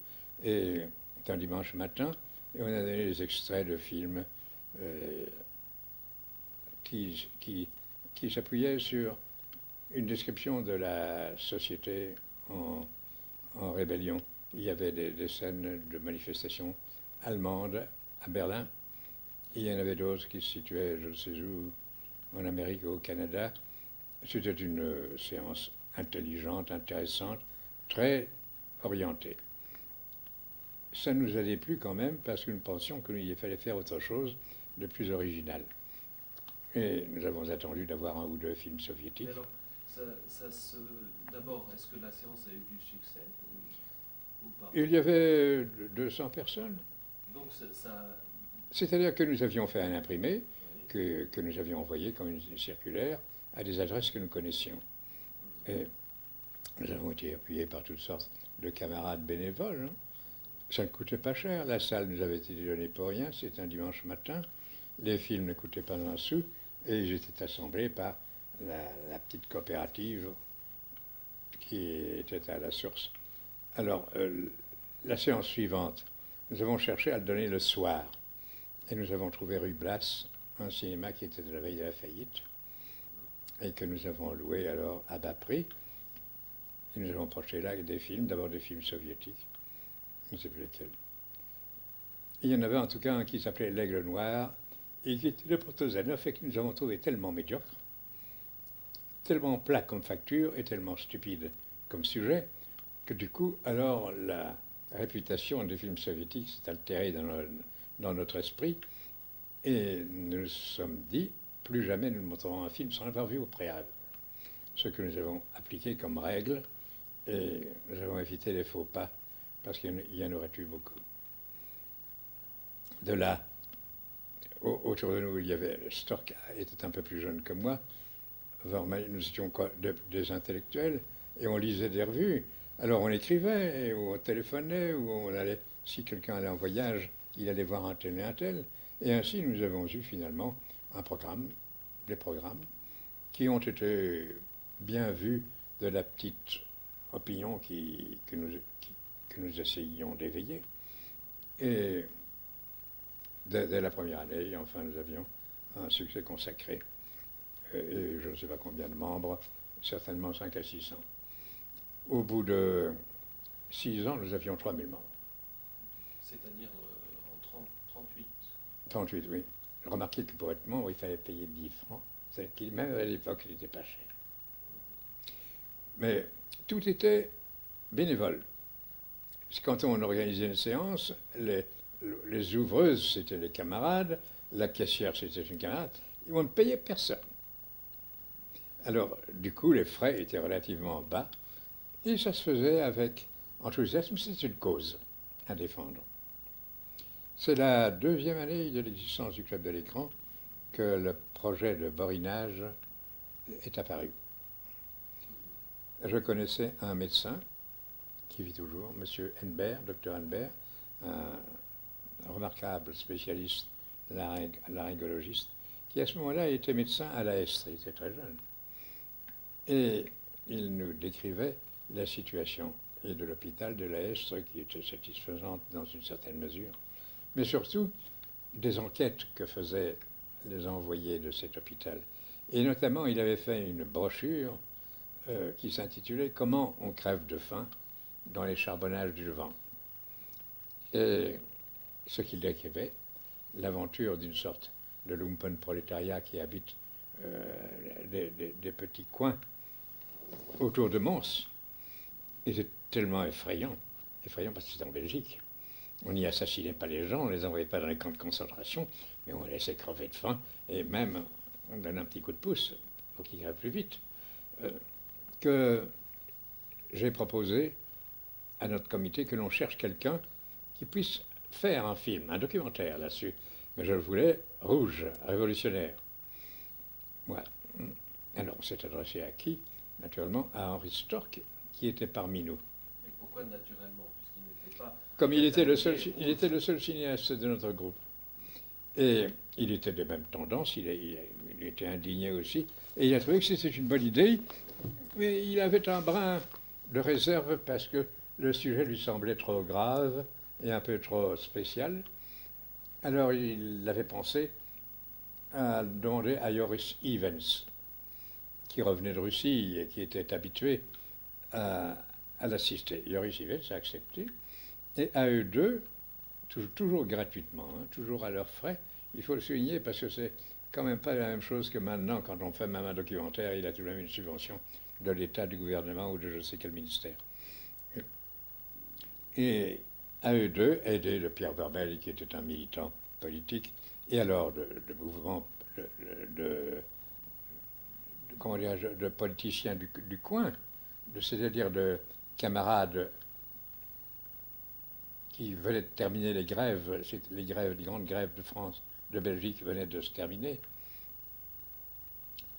et c'était un dimanche matin, et on a donné des extraits de films qui s'appuyaient sur une description de la société en rébellion. Il y avait des scènes de manifestations allemandes à Berlin. Il y en avait d'autres qui se situaient, je ne sais où, en Amérique ou au Canada. C'était une séance intelligente, intéressante, très orientée. Ça nous a déplu quand même parce que nous pensions qu'il fallait faire autre chose de plus original. Et nous avons attendu d'avoir un ou deux films soviétiques. Mais alors, d'abord, est-ce que la séance a eu du succès ou pas? Il y avait 200 personnes. Donc ça... C'est-à-dire que nous avions fait un imprimé, oui, que nous avions envoyé comme une circulaire à des adresses que nous connaissions. Et nous avons été appuyés par toutes sortes de camarades bénévoles. Hein. Ça ne coûtait pas cher. La salle nous avait été donnée pour rien. C'était un dimanche matin. Les films ne coûtaient pas un sou. Et ils étaient assemblés par la petite coopérative qui était à la source. Alors, la séance suivante, nous avons cherché à le donner le soir. Et nous avons trouvé rue Blas, un cinéma qui était de la veille de la faillite, et que nous avons loué alors à bas prix. Et nous avons projeté là des films, d'abord des films soviétiques, je ne sais plus lesquels. Il y en avait en tout cas un qui s'appelait L'Aigle Noir, et qui était de Porto-Zanoff et que nous avons trouvé tellement médiocre, tellement plat comme facture et tellement stupide comme sujet, que du coup, alors la réputation des films soviétiques s'est altérée dans notre esprit, et nous nous sommes dit, plus jamais nous ne montrerons un film sans l'avoir vu au préalable. Ce que nous avons appliqué comme règle, et nous avons évité les faux pas, parce qu'il y en aurait eu beaucoup. De là, autour de nous, il y avait Stork, était un peu plus jeune que moi. Nous étions quoi, des intellectuels, et on lisait des revues. Alors on écrivait, ou on téléphonait, ou on allait, si quelqu'un allait en voyage, il allait voir un tel et un tel. Et ainsi, nous avons eu finalement un programme, des programmes, qui ont été bien vus de la petite opinion que nous essayions d'éveiller. Et dès la première année, enfin, nous avions un succès consacré. Et je ne sais pas combien de membres, certainement 5 à 600. Au bout de 6 ans, nous avions 3000 membres. C'est-à-dire en 38. 38, oui. Remarquez que pour être membre, il fallait payer 10 francs. Même à l'époque, il n'était pas cher. Mais tout était bénévole. Quand on organisait une séance, les ouvreuses, c'était les camarades, la caissière, c'était une camarade, et on ne payait personne. Alors, du coup, les frais étaient relativement bas, et ça se faisait avec enthousiasme, c'est une cause à défendre. C'est la deuxième année de l'existence du Club de l'écran que le projet de borinage est apparu. Je connaissais un médecin qui vit toujours, M. Henbert, Dr Henbert, un remarquable spécialiste laryngologiste, qui à ce moment-là était médecin à la Estre, il était très jeune. Et il nous décrivait la situation et de l'hôpital de la Estre qui était satisfaisante dans une certaine mesure, mais surtout des enquêtes que faisaient les envoyés de cet hôpital. Et notamment, il avait fait une brochure qui s'intitulait « Comment on crève de faim dans les charbonnages du Levant ». Et ce qu'il décrivait, l'aventure d'une sorte de lumpenprolétariat qui habite des petits coins autour de Mons, était tellement effrayant parce que c'était en Belgique. On n'y assassinait pas les gens, on ne les envoyait pas dans les camps de concentration, mais on les laissait crever de faim, et même on donnait un petit coup de pouce pour qu'ils crèvent plus vite. Que j'ai proposé à notre comité que l'on cherche quelqu'un qui puisse faire un film, un documentaire là-dessus. Mais je le voulais rouge, révolutionnaire. Voilà. Alors on s'est adressé à qui? Naturellement à Henri Stork, qui était parmi nous. Et pourquoi naturellement? Puisqu'il n'était pas... Comme il était le seul cinéaste de notre groupe. Et il était de même tendance, il était indigné aussi. Et il a trouvé que c'était une bonne idée, mais il avait un brin de réserve parce que le sujet lui semblait trop grave et un peu trop spécial. Alors il avait pensé à demander à Joris Ivens, qui revenait de Russie et qui était habitué à l'assister. Joris Ivens a accepté. Et à eux deux, toujours gratuitement, hein, toujours à leurs frais, il faut le souligner parce que c'est quand même pas la même chose que maintenant, quand on fait même un documentaire, il a tout de même une subvention de l'État, du gouvernement ou de je sais quel ministère. Et à eux deux, aidés de Pierre Verbel, qui était un militant politique, et alors de mouvements comment dirais-je, de politiciens du coin, c'est-à-dire de camarades qui venaient de terminer les grèves, les grandes grèves de France, de Belgique venaient de se terminer.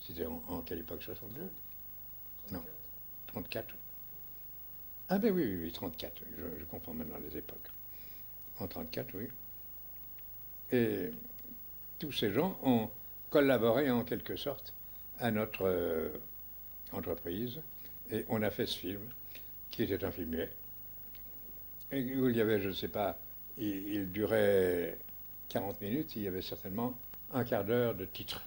C'était en quelle époque, 62? 34. Non, 34. Ah ben oui, 34, je comprends maintenant les époques. En 34, oui. Et tous ces gens ont collaboré en quelque sorte à notre entreprise, et on a fait ce film, qui était un film muet, et où il y avait, je ne sais pas, il durait 40 minutes, il y avait certainement un quart d'heure de titre.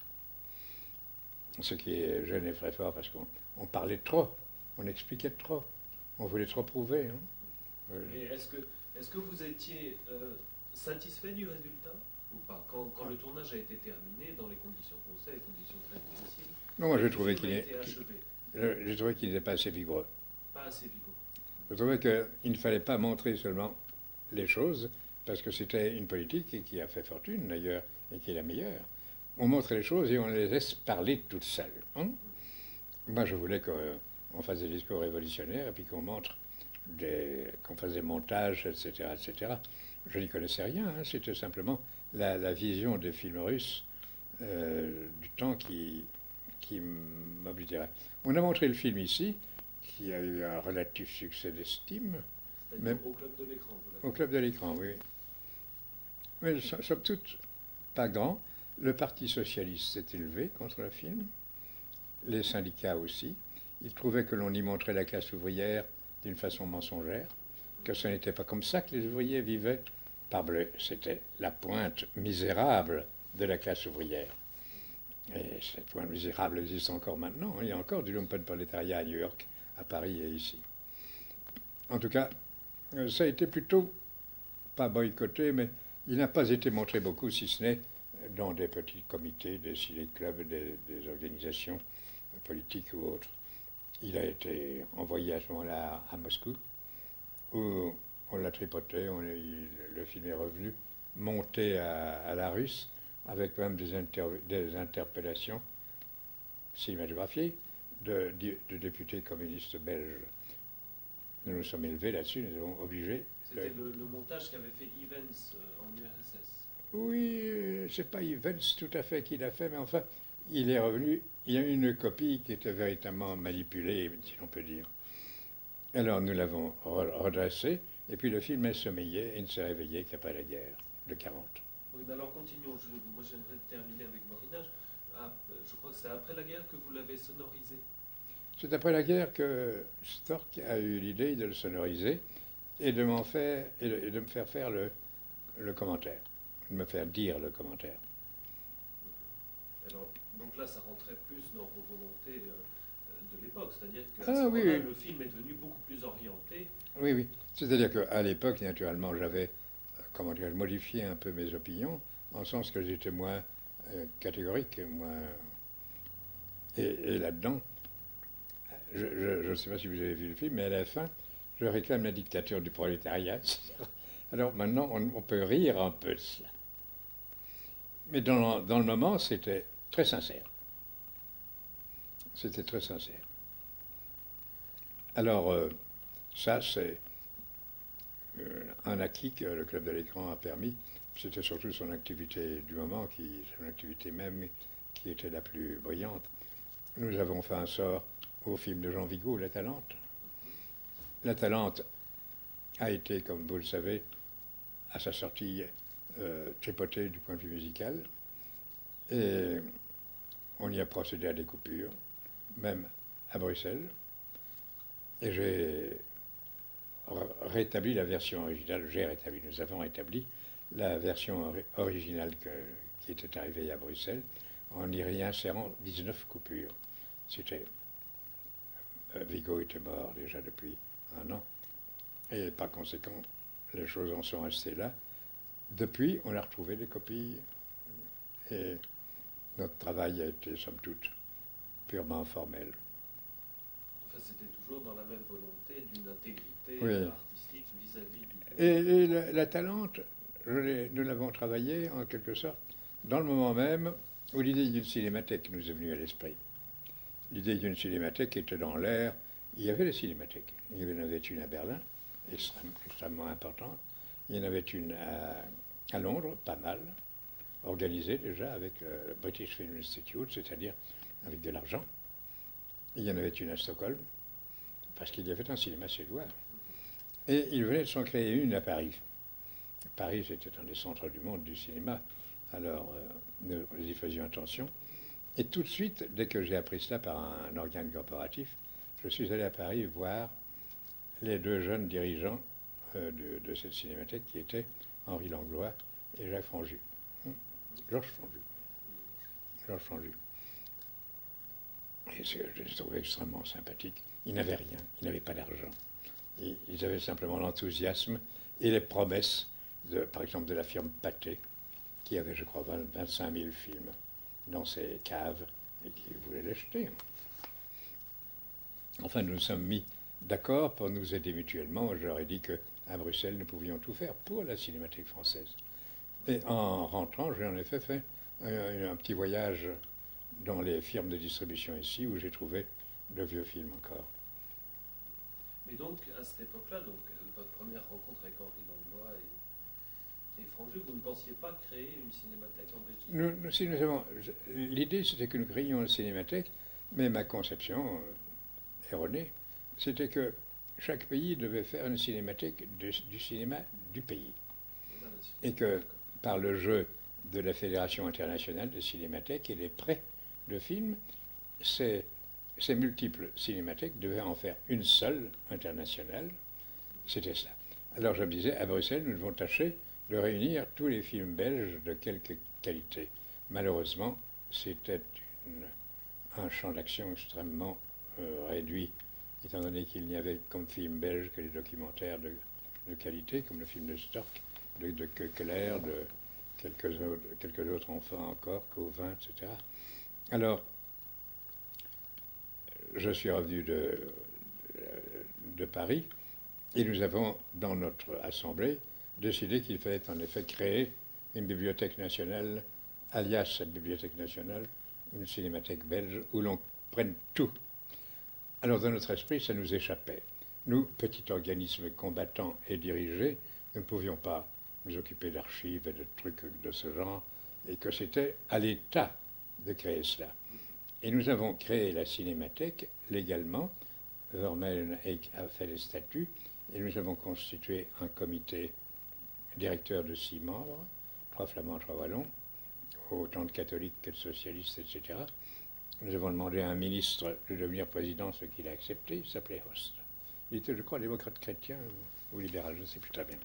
Ce qui est gêné très fort parce qu'on parlait trop, on expliquait trop, on voulait trop prouver. Hein. Et est-ce que vous étiez Satisfait du résultat ou pas quand le tournage a été terminé, dans les conditions qu'on sait, les conditions très difficiles, Non, moi, le film a été achevé. j'ai trouvé qu'il n'était pas assez vigoureux. Pas assez vigoureux. Je trouvais qu'il ne fallait pas montrer seulement les choses, parce que c'était une politique qui a fait fortune d'ailleurs, et qui est la meilleure. On montre les choses et on les laisse parler toutes seules. Hein. Moi, je voulais qu'on fasse des discours révolutionnaires et puis qu'on montre qu'on fasse des montages, etc., etc. Je n'y connaissais rien, hein. C'était simplement la vision des films russes du temps qui m'obligerait. On a montré le film ici, qui a eu un relatif succès d'estime. C'est-à-dire au club de l'écran. Au club de l'écran, oui. Mais somme toute, pas grand. Le Parti socialiste s'est élevé contre le film, les syndicats aussi. Ils trouvaient que l'on y montrait la classe ouvrière d'une façon mensongère, que ce n'était pas comme ça que les ouvriers vivaient. Parbleu, c'était la pointe misérable de la classe ouvrière. Et cette pointe misérable existe encore maintenant. Il y a encore du lumpenprolétariat à New York, à Paris et ici. En tout cas, ça a été plutôt, pas boycotté, mais il n'a pas été montré beaucoup, si ce n'est dans des petits comités, des ciné-clubs, des organisations politiques ou autres. Il a été envoyé à ce moment-là à Moscou, où on l'a tripoté, le film est revenu, monté à la Russe, avec même des interpellations cinématographiées de députés communistes belges. Nous nous sommes élevés là-dessus, nous avons obligé. C'était le montage qu'avait fait Evans en URSS. Oui, c'est pas Evans tout à fait qui l'a fait, mais enfin, il est revenu. Il y a une copie qui était véritablement manipulée, si l'on peut dire. Alors nous l'avons redressé, et puis le film est sommeillé et ne s'est réveillé qu'après la guerre de 40. Oui, mais alors continuons. Moi j'aimerais terminer avec Borinage. Je crois que c'est après la guerre que vous l'avez sonorisé. C'est après la guerre que Stork a eu l'idée de le sonoriser et de me faire faire le commentaire, de me faire dire le commentaire. Alors, donc là, ça rentrait plus dans vos volontés de l'époque, c'est-à-dire que ce moment-là, le film est devenu beaucoup plus orienté. Oui, oui. C'est-à-dire qu'à l'époque, naturellement, j'avais, modifié un peu mes opinions, en sens que j'étais moins catégorique, moins... Et là-dedans, je ne sais pas si vous avez vu le film, mais à la fin, je réclame la dictature du prolétariat. Alors maintenant, on peut rire un peu de cela. Mais dans le moment, c'était très sincère. C'était très sincère. Alors, ça, c'est un acquis que le Club de l'écran a permis. C'était surtout son activité du moment, son activité même, qui était la plus brillante. Nous avons fait un sort au film de Jean Vigo, La Talente. La Talente a été, comme vous le savez, à sa sortie, tripotée du point de vue musical. Et on y a procédé à des coupures, même à Bruxelles. Et j'ai rétabli la version originale. Nous avons rétabli la version originale qui était arrivée à Bruxelles en y réinsérant 19 coupures. Vigo était mort déjà depuis un an. Et par conséquent, les choses en sont restées là. Depuis, on a retrouvé des copies et notre travail a été, somme toute, purement formel. Enfin, c'était toujours dans la même volonté d'une intégrité artistique vis-à-vis du... Et la Talente, nous l'avons travaillé en quelque sorte dans le moment même où l'idée d'une cinémathèque nous est venue à l'esprit. L'idée d'une cinémathèque était dans l'air. Il y avait des cinémathèques. Il y en avait une à Berlin, extrêmement importante. Il y en avait une à Londres, pas mal, organisée déjà avec le British Film Institute, c'est-à-dire avec de l'argent. Il y en avait une à Stockholm, parce qu'il y avait un cinéma suédois. Et il venait de s'en créer une à Paris. Paris, c'était un des centres du monde du cinéma. Alors, nous y faisions attention. Et tout de suite, dès que j'ai appris cela par un organe corporatif, je suis allé à Paris voir les deux jeunes dirigeants de cette cinémathèque qui étaient Henri Langlois et Jacques Franju. Georges Franju. Et je les trouvais extrêmement sympathiques. Ils n'avaient rien, ils n'avaient pas d'argent. Ils avaient simplement l'enthousiasme et les promesses par exemple, de la firme Pathé, qui avait, je crois, 25 000 films dans ses caves et qui voulait l'acheter. Enfin, nous nous sommes mis d'accord pour nous aider mutuellement. Je leur ai dit qu'à Bruxelles, nous pouvions tout faire pour la Cinémathèque française. Et en rentrant, j'ai en effet fait un petit voyage dans les firmes de distribution ici, où j'ai trouvé de vieux films encore. Mais donc, à cette époque-là, donc, votre première rencontre avec Henri Langlois et Franck Jules, vous ne pensiez pas créer une cinémathèque en Belgique? Si nous avons, l'idée, c'était que nous créions une cinémathèque, mais ma conception erronée, c'était que chaque pays devait faire une cinémathèque du cinéma du pays. Et que par le jeu de la Fédération internationale de cinémathèques et les prêts de films, ces multiples cinémathèques devaient en faire une seule internationale. C'était ça. Alors je me disais, à Bruxelles, nous devons tâcher de réunir tous les films belges de quelque qualité. Malheureusement, c'était un champ d'action extrêmement réduit, étant donné qu'il n'y avait comme film belge que les documentaires de qualité, comme le film de Stork, de Keukelaer, de quelques autres enfants encore, Cauvin, etc. Alors, je suis revenu de Paris et nous avons, dans notre assemblée, décidé qu'il fallait en effet créer une bibliothèque nationale, alias cette bibliothèque nationale, une cinémathèque belge, où l'on prenne tout. Alors, dans notre esprit, ça nous échappait. Nous, petit organisme combattant et dirigé, nous ne pouvions pas nous occuper d'archives et de trucs de ce genre, et que c'était à l'État de créer cela. Et nous avons créé la cinémathèque légalement. Vermeulen a fait les statuts, et nous avons constitué un comité directeur de 6 membres, 3 flamands, 3 wallons, autant de catholiques que de socialistes, etc. Nous avons demandé à un ministre de devenir président, ce qu'il a accepté. Il s'appelait Host. Il était, je crois, démocrate chrétien ou libéral, je ne sais plus très bien.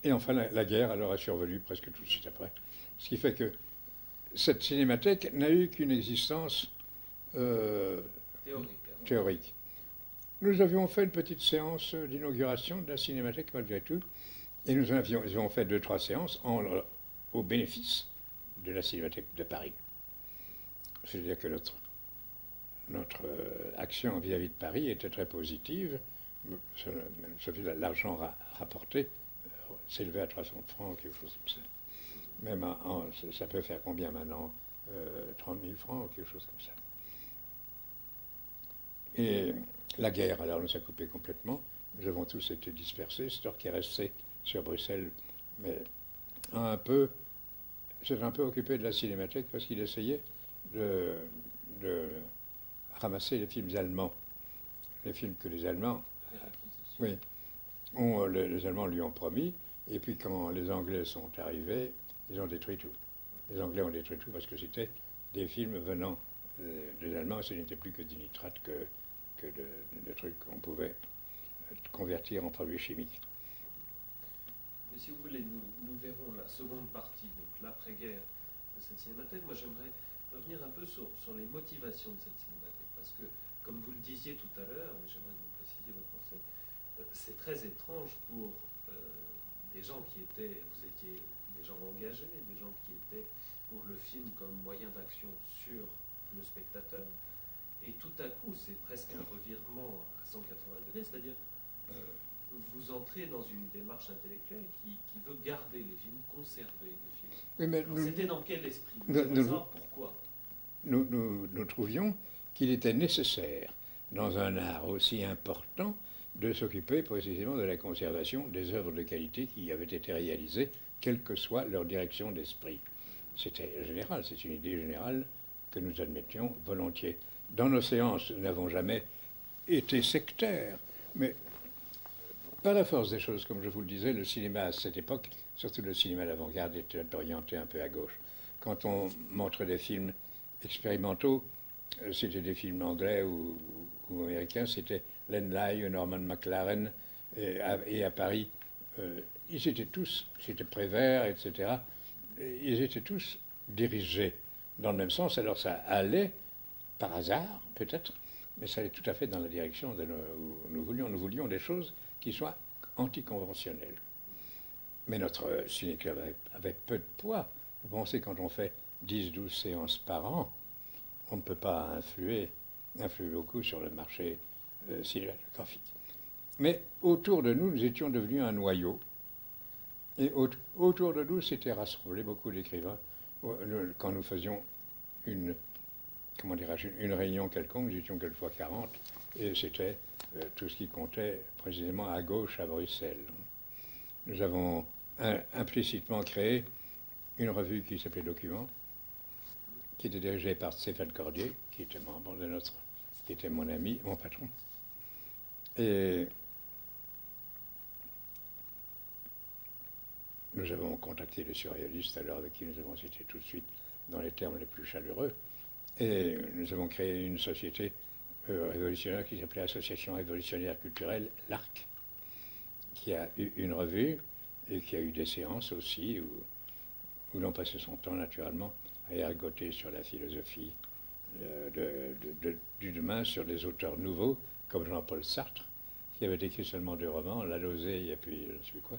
Et enfin, la guerre alors est survenue presque tout de suite après. Ce qui fait que cette cinémathèque n'a eu qu'une existence théorique. Nous avions fait une petite séance d'inauguration de la cinémathèque malgré tout, et nous avions fait 2-3 séances au bénéfice de la cinémathèque de Paris. C'est-à-dire que notre action vis-à-vis de Paris était très positive. L'argent rapporté s'élevait à 300 francs, quelque chose comme ça. Même ça peut faire combien maintenant 30 000 francs, quelque chose comme ça. Et la guerre, alors, nous a coupé complètement. Nous avons tous été dispersés. Stork est resté sur Bruxelles, mais s'est un peu occupé de la cinémathèque parce qu'il essayait de ramasser les films allemands. Les films que les Allemands... Oui. Les Allemands lui ont promis, et puis quand les Anglais sont arrivés, ils ont détruit tout. Les Anglais ont détruit tout parce que c'était des films venant des Allemands, ce n'était plus que du nitrate, que de trucs qu'on pouvait convertir en produits chimiques. Mais si vous voulez, nous verrons la seconde partie, donc l'après-guerre de cette cinémathèque. Moi, j'aimerais revenir un peu sur les motivations de cette cinémathèque, parce que, comme vous le disiez tout à l'heure, et j'aimerais que vous précisiez votre pensée, c'est très étrange pour des gens qui étaient, vous étiez des gens engagés, des gens qui étaient pour le film comme moyen d'action sur le spectateur, et tout à coup, c'est presque un revirement à 180 degrés, c'est-à-dire vous entrez dans une démarche intellectuelle qui veut garder les films, conserver les films. Oui, mais c'était dans quel esprit? Pourquoi nous trouvions qu'il était nécessaire, dans un art aussi important, de s'occuper précisément de la conservation des œuvres de qualité qui avaient été réalisées, quelle que soit leur direction d'esprit. C'était général, c'est une idée générale que nous admettions volontiers. Dans nos séances, nous n'avons jamais été sectaires, mais par la force des choses, comme je vous le disais, le cinéma à cette époque, surtout le cinéma d'avant-garde, était orienté un peu à gauche. Quand on montrait des films expérimentaux, c'était des films anglais ou américains, c'était Len Lye, Norman McLaren, et à Paris, ils étaient tous, c'était Prévert, etc., ils étaient tous dirigés dans le même sens. Alors ça allait, par hasard peut-être, mais ça allait tout à fait dans la direction où nous voulions des choses qui soient anticonventionnelles. Mais notre ciné-club avait peu de poids. Vous pensez, quand on fait 10-12 séances par an, on ne peut pas influer beaucoup sur le marché cinématographique. Mais autour de nous, nous étions devenus un noyau. Et autour de nous s'étaient rassemblés beaucoup d'écrivains. Quand nous faisions une, comment dirais-je, une réunion quelconque, nous étions quelquefois 40, et c'était tout ce qui comptait précisément à gauche à Bruxelles. Nous avons implicitement créé une revue qui s'appelait Document, qui était dirigée par Stéphane Cordier, qui était membre de qui était mon ami, mon patron. Et nous avons contacté les surréalistes, alors avec qui nous avons cité tout de suite dans les termes les plus chaleureux. Et nous avons créé une société révolutionnaire qui s'appelait Association révolutionnaire culturelle, l'ARC, qui a eu une revue et qui a eu des séances aussi où l'on passait son temps naturellement à ergoter sur la philosophie du demain, sur des auteurs nouveaux comme Jean-Paul Sartre, qui avait écrit seulement 2 romans, La Lozée et puis je ne sais plus quoi,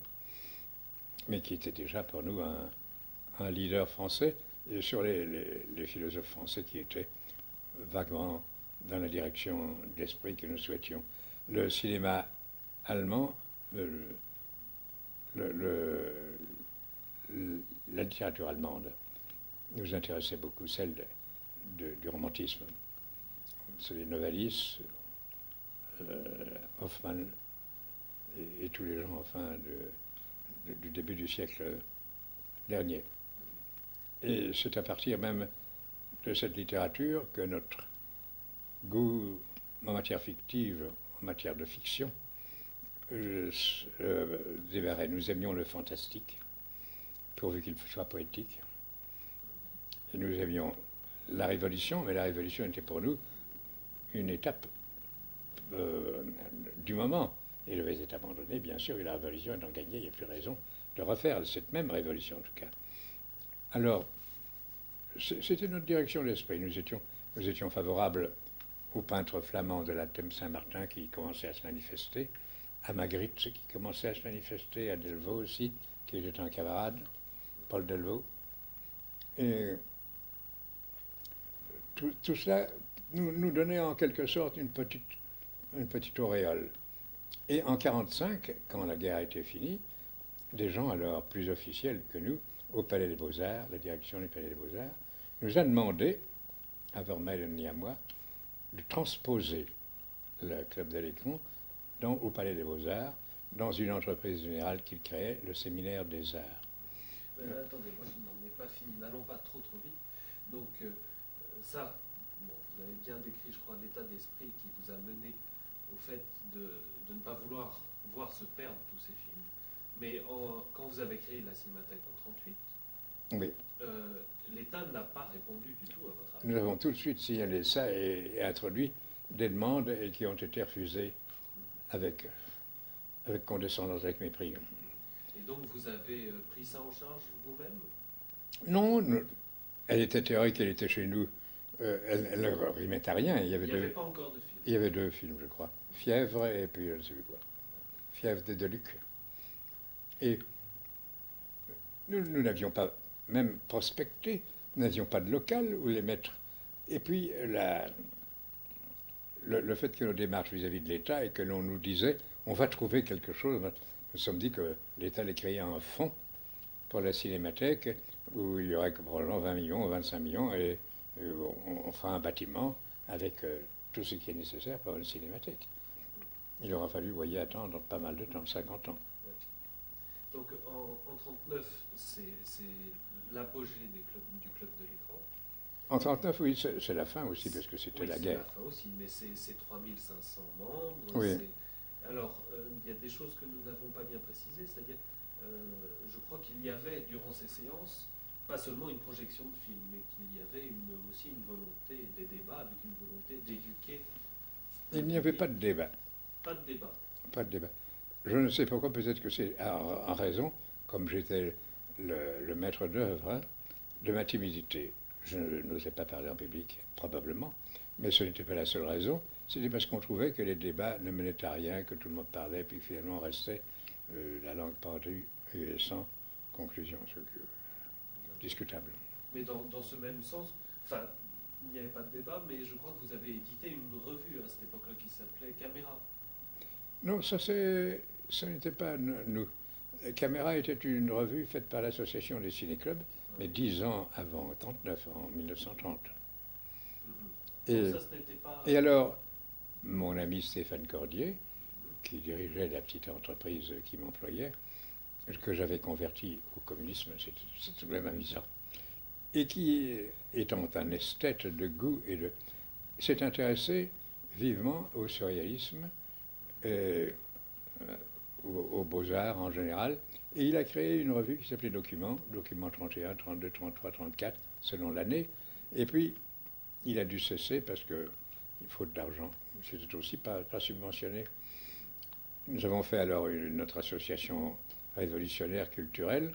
mais qui était déjà pour nous un leader français, et sur les philosophes français qui étaient vaguement dans la direction d'esprit que nous souhaitions. Le cinéma allemand, la littérature allemande nous intéressait beaucoup, celle du romantisme. C'est les Novalis, Hoffmann et tous les gens, enfin, du début du siècle dernier. Et c'est à partir même de cette littérature que notre goût en matière fictive, en matière de fiction, démarrait. Nous aimions le fantastique, pourvu qu'il soit poétique. Et nous aimions la Révolution, mais la Révolution était pour nous une étape du moment. Et devait être abandonnée, bien sûr, et la Révolution étant gagnée, il n'y a plus raison de refaire cette même Révolution, en tout cas. Alors, c'était notre direction d'esprit. Nous étions favorables aux peintres flamands de la Thème Saint-Martin qui commençaient à se manifester, à Magritte qui commençait à se manifester, à Delvaux aussi, qui était un camarade, Paul Delvaux. Et tout cela nous donnait en quelque sorte une petite auréole. Et en 1945, quand la guerre a été finie, des gens alors plus officiels que nous, au Palais des Beaux-Arts, la direction du Palais des Beaux-Arts, nous a demandé, à Vermeulen et à moi, de transposer le Club de l'Écran au Palais des Beaux-Arts, dans une entreprise générale qu'il créait, le Séminaire des Arts. Attendez, moi je n'en ai pas fini, n'allons pas trop vite. Donc ça, bon, vous avez bien décrit, je crois, l'état d'esprit qui vous a mené au fait de ne pas vouloir voir se perdre tous ces films. Mais quand vous avez créé la Cinémathèque en 1938, oui. l'État n'a pas répondu du tout à votre appel. Nous avons tout de suite signalé ça et introduit des demandes et qui ont été refusées avec condescendance, avec mépris. Et donc vous avez pris ça en charge vous-même? Non, elle était théorique, elle était chez nous. Elle ne rimait à rien. Il n'y avait pas encore de film. Il y avait 2 films, je crois. Fièvre et puis je ne sais plus quoi. Fièvre de Deluc. Et nous n'avions pas même prospecté, nous n'avions pas de local où les mettre. Et puis le fait que nos démarches vis-à-vis de l'État et que l'on nous disait on va trouver quelque chose, nous nous sommes dit que l'État allait créer un fonds pour la cinémathèque où il y aurait probablement 20 millions ou 25 millions et on fera un bâtiment avec tout ce qui est nécessaire pour une cinémathèque. Il aura fallu, vous voyez, attendre pas mal de temps, 50 ans. Donc en 1939, c'est l'apogée du club de l'Écran. En 1939, oui, c'est la fin aussi, parce que c'était la guerre. C'est la fin aussi, mais c'est 3500 membres. Oui. Alors, il y a des choses que nous n'avons pas bien précisées, c'est-à-dire, je crois qu'il y avait, durant ces séances, pas seulement une projection de film, mais qu'il y avait aussi une volonté, des débats avec une volonté d'éduquer. Il n'y avait pas de débat. Pas de débat. Pas de débat. Je ne sais pourquoi, peut-être que c'est en raison, comme j'étais le maître d'œuvre, hein, de ma timidité. Je n'osais pas parler en public, probablement, mais ce n'était pas la seule raison. C'était parce qu'on trouvait que les débats ne menaient à rien, que tout le monde parlait, puis finalement on restait la langue pendue et sans conclusion, ce qui est discutable. Mais dans ce même sens, enfin, il n'y avait pas de débat, mais je crois que vous avez édité une revue à cette époque-là qui s'appelait Caméra. Non, ça n'était pas nous. Caméra était une revue faite par l'association des ciné-clubs, mais 10 ans avant, 39, en 1930. Donc ça, ce n'était pas... Et alors, mon ami Stéphane Cordier, qui dirigeait la petite entreprise qui m'employait, que j'avais converti au communisme, c'est tout de même amusant, et qui, étant un esthète de goût s'est intéressé vivement au surréalisme, aux beaux-arts en général, et il a créé une revue qui s'appelait Document 31, 32, 33, 34, selon l'année, et puis il a dû cesser parce qu'il faut de l'argent, c'était aussi pas subventionné. Nous avons fait alors notre association révolutionnaire culturelle,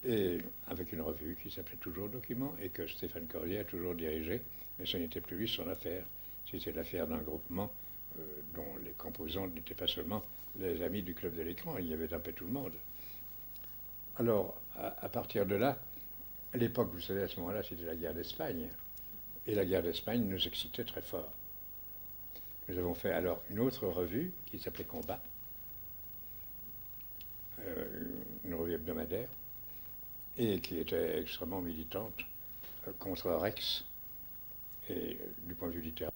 et avec une revue qui s'appelait toujours Document et que Stéphane Cordier a toujours dirigé, mais ce n'était plus lui son affaire, c'était l'affaire d'un groupement dont les composants n'étaient pas seulement les amis du Club de l'Écran, il y avait un peu tout le monde. Alors, à partir de là, à l'époque, vous savez, à ce moment-là, c'était la guerre d'Espagne, et la guerre d'Espagne nous excitait très fort. Nous avons fait alors une autre revue qui s'appelait Combat, une revue hebdomadaire, et qui était extrêmement militante contre Rex, et du point de vue littéraire.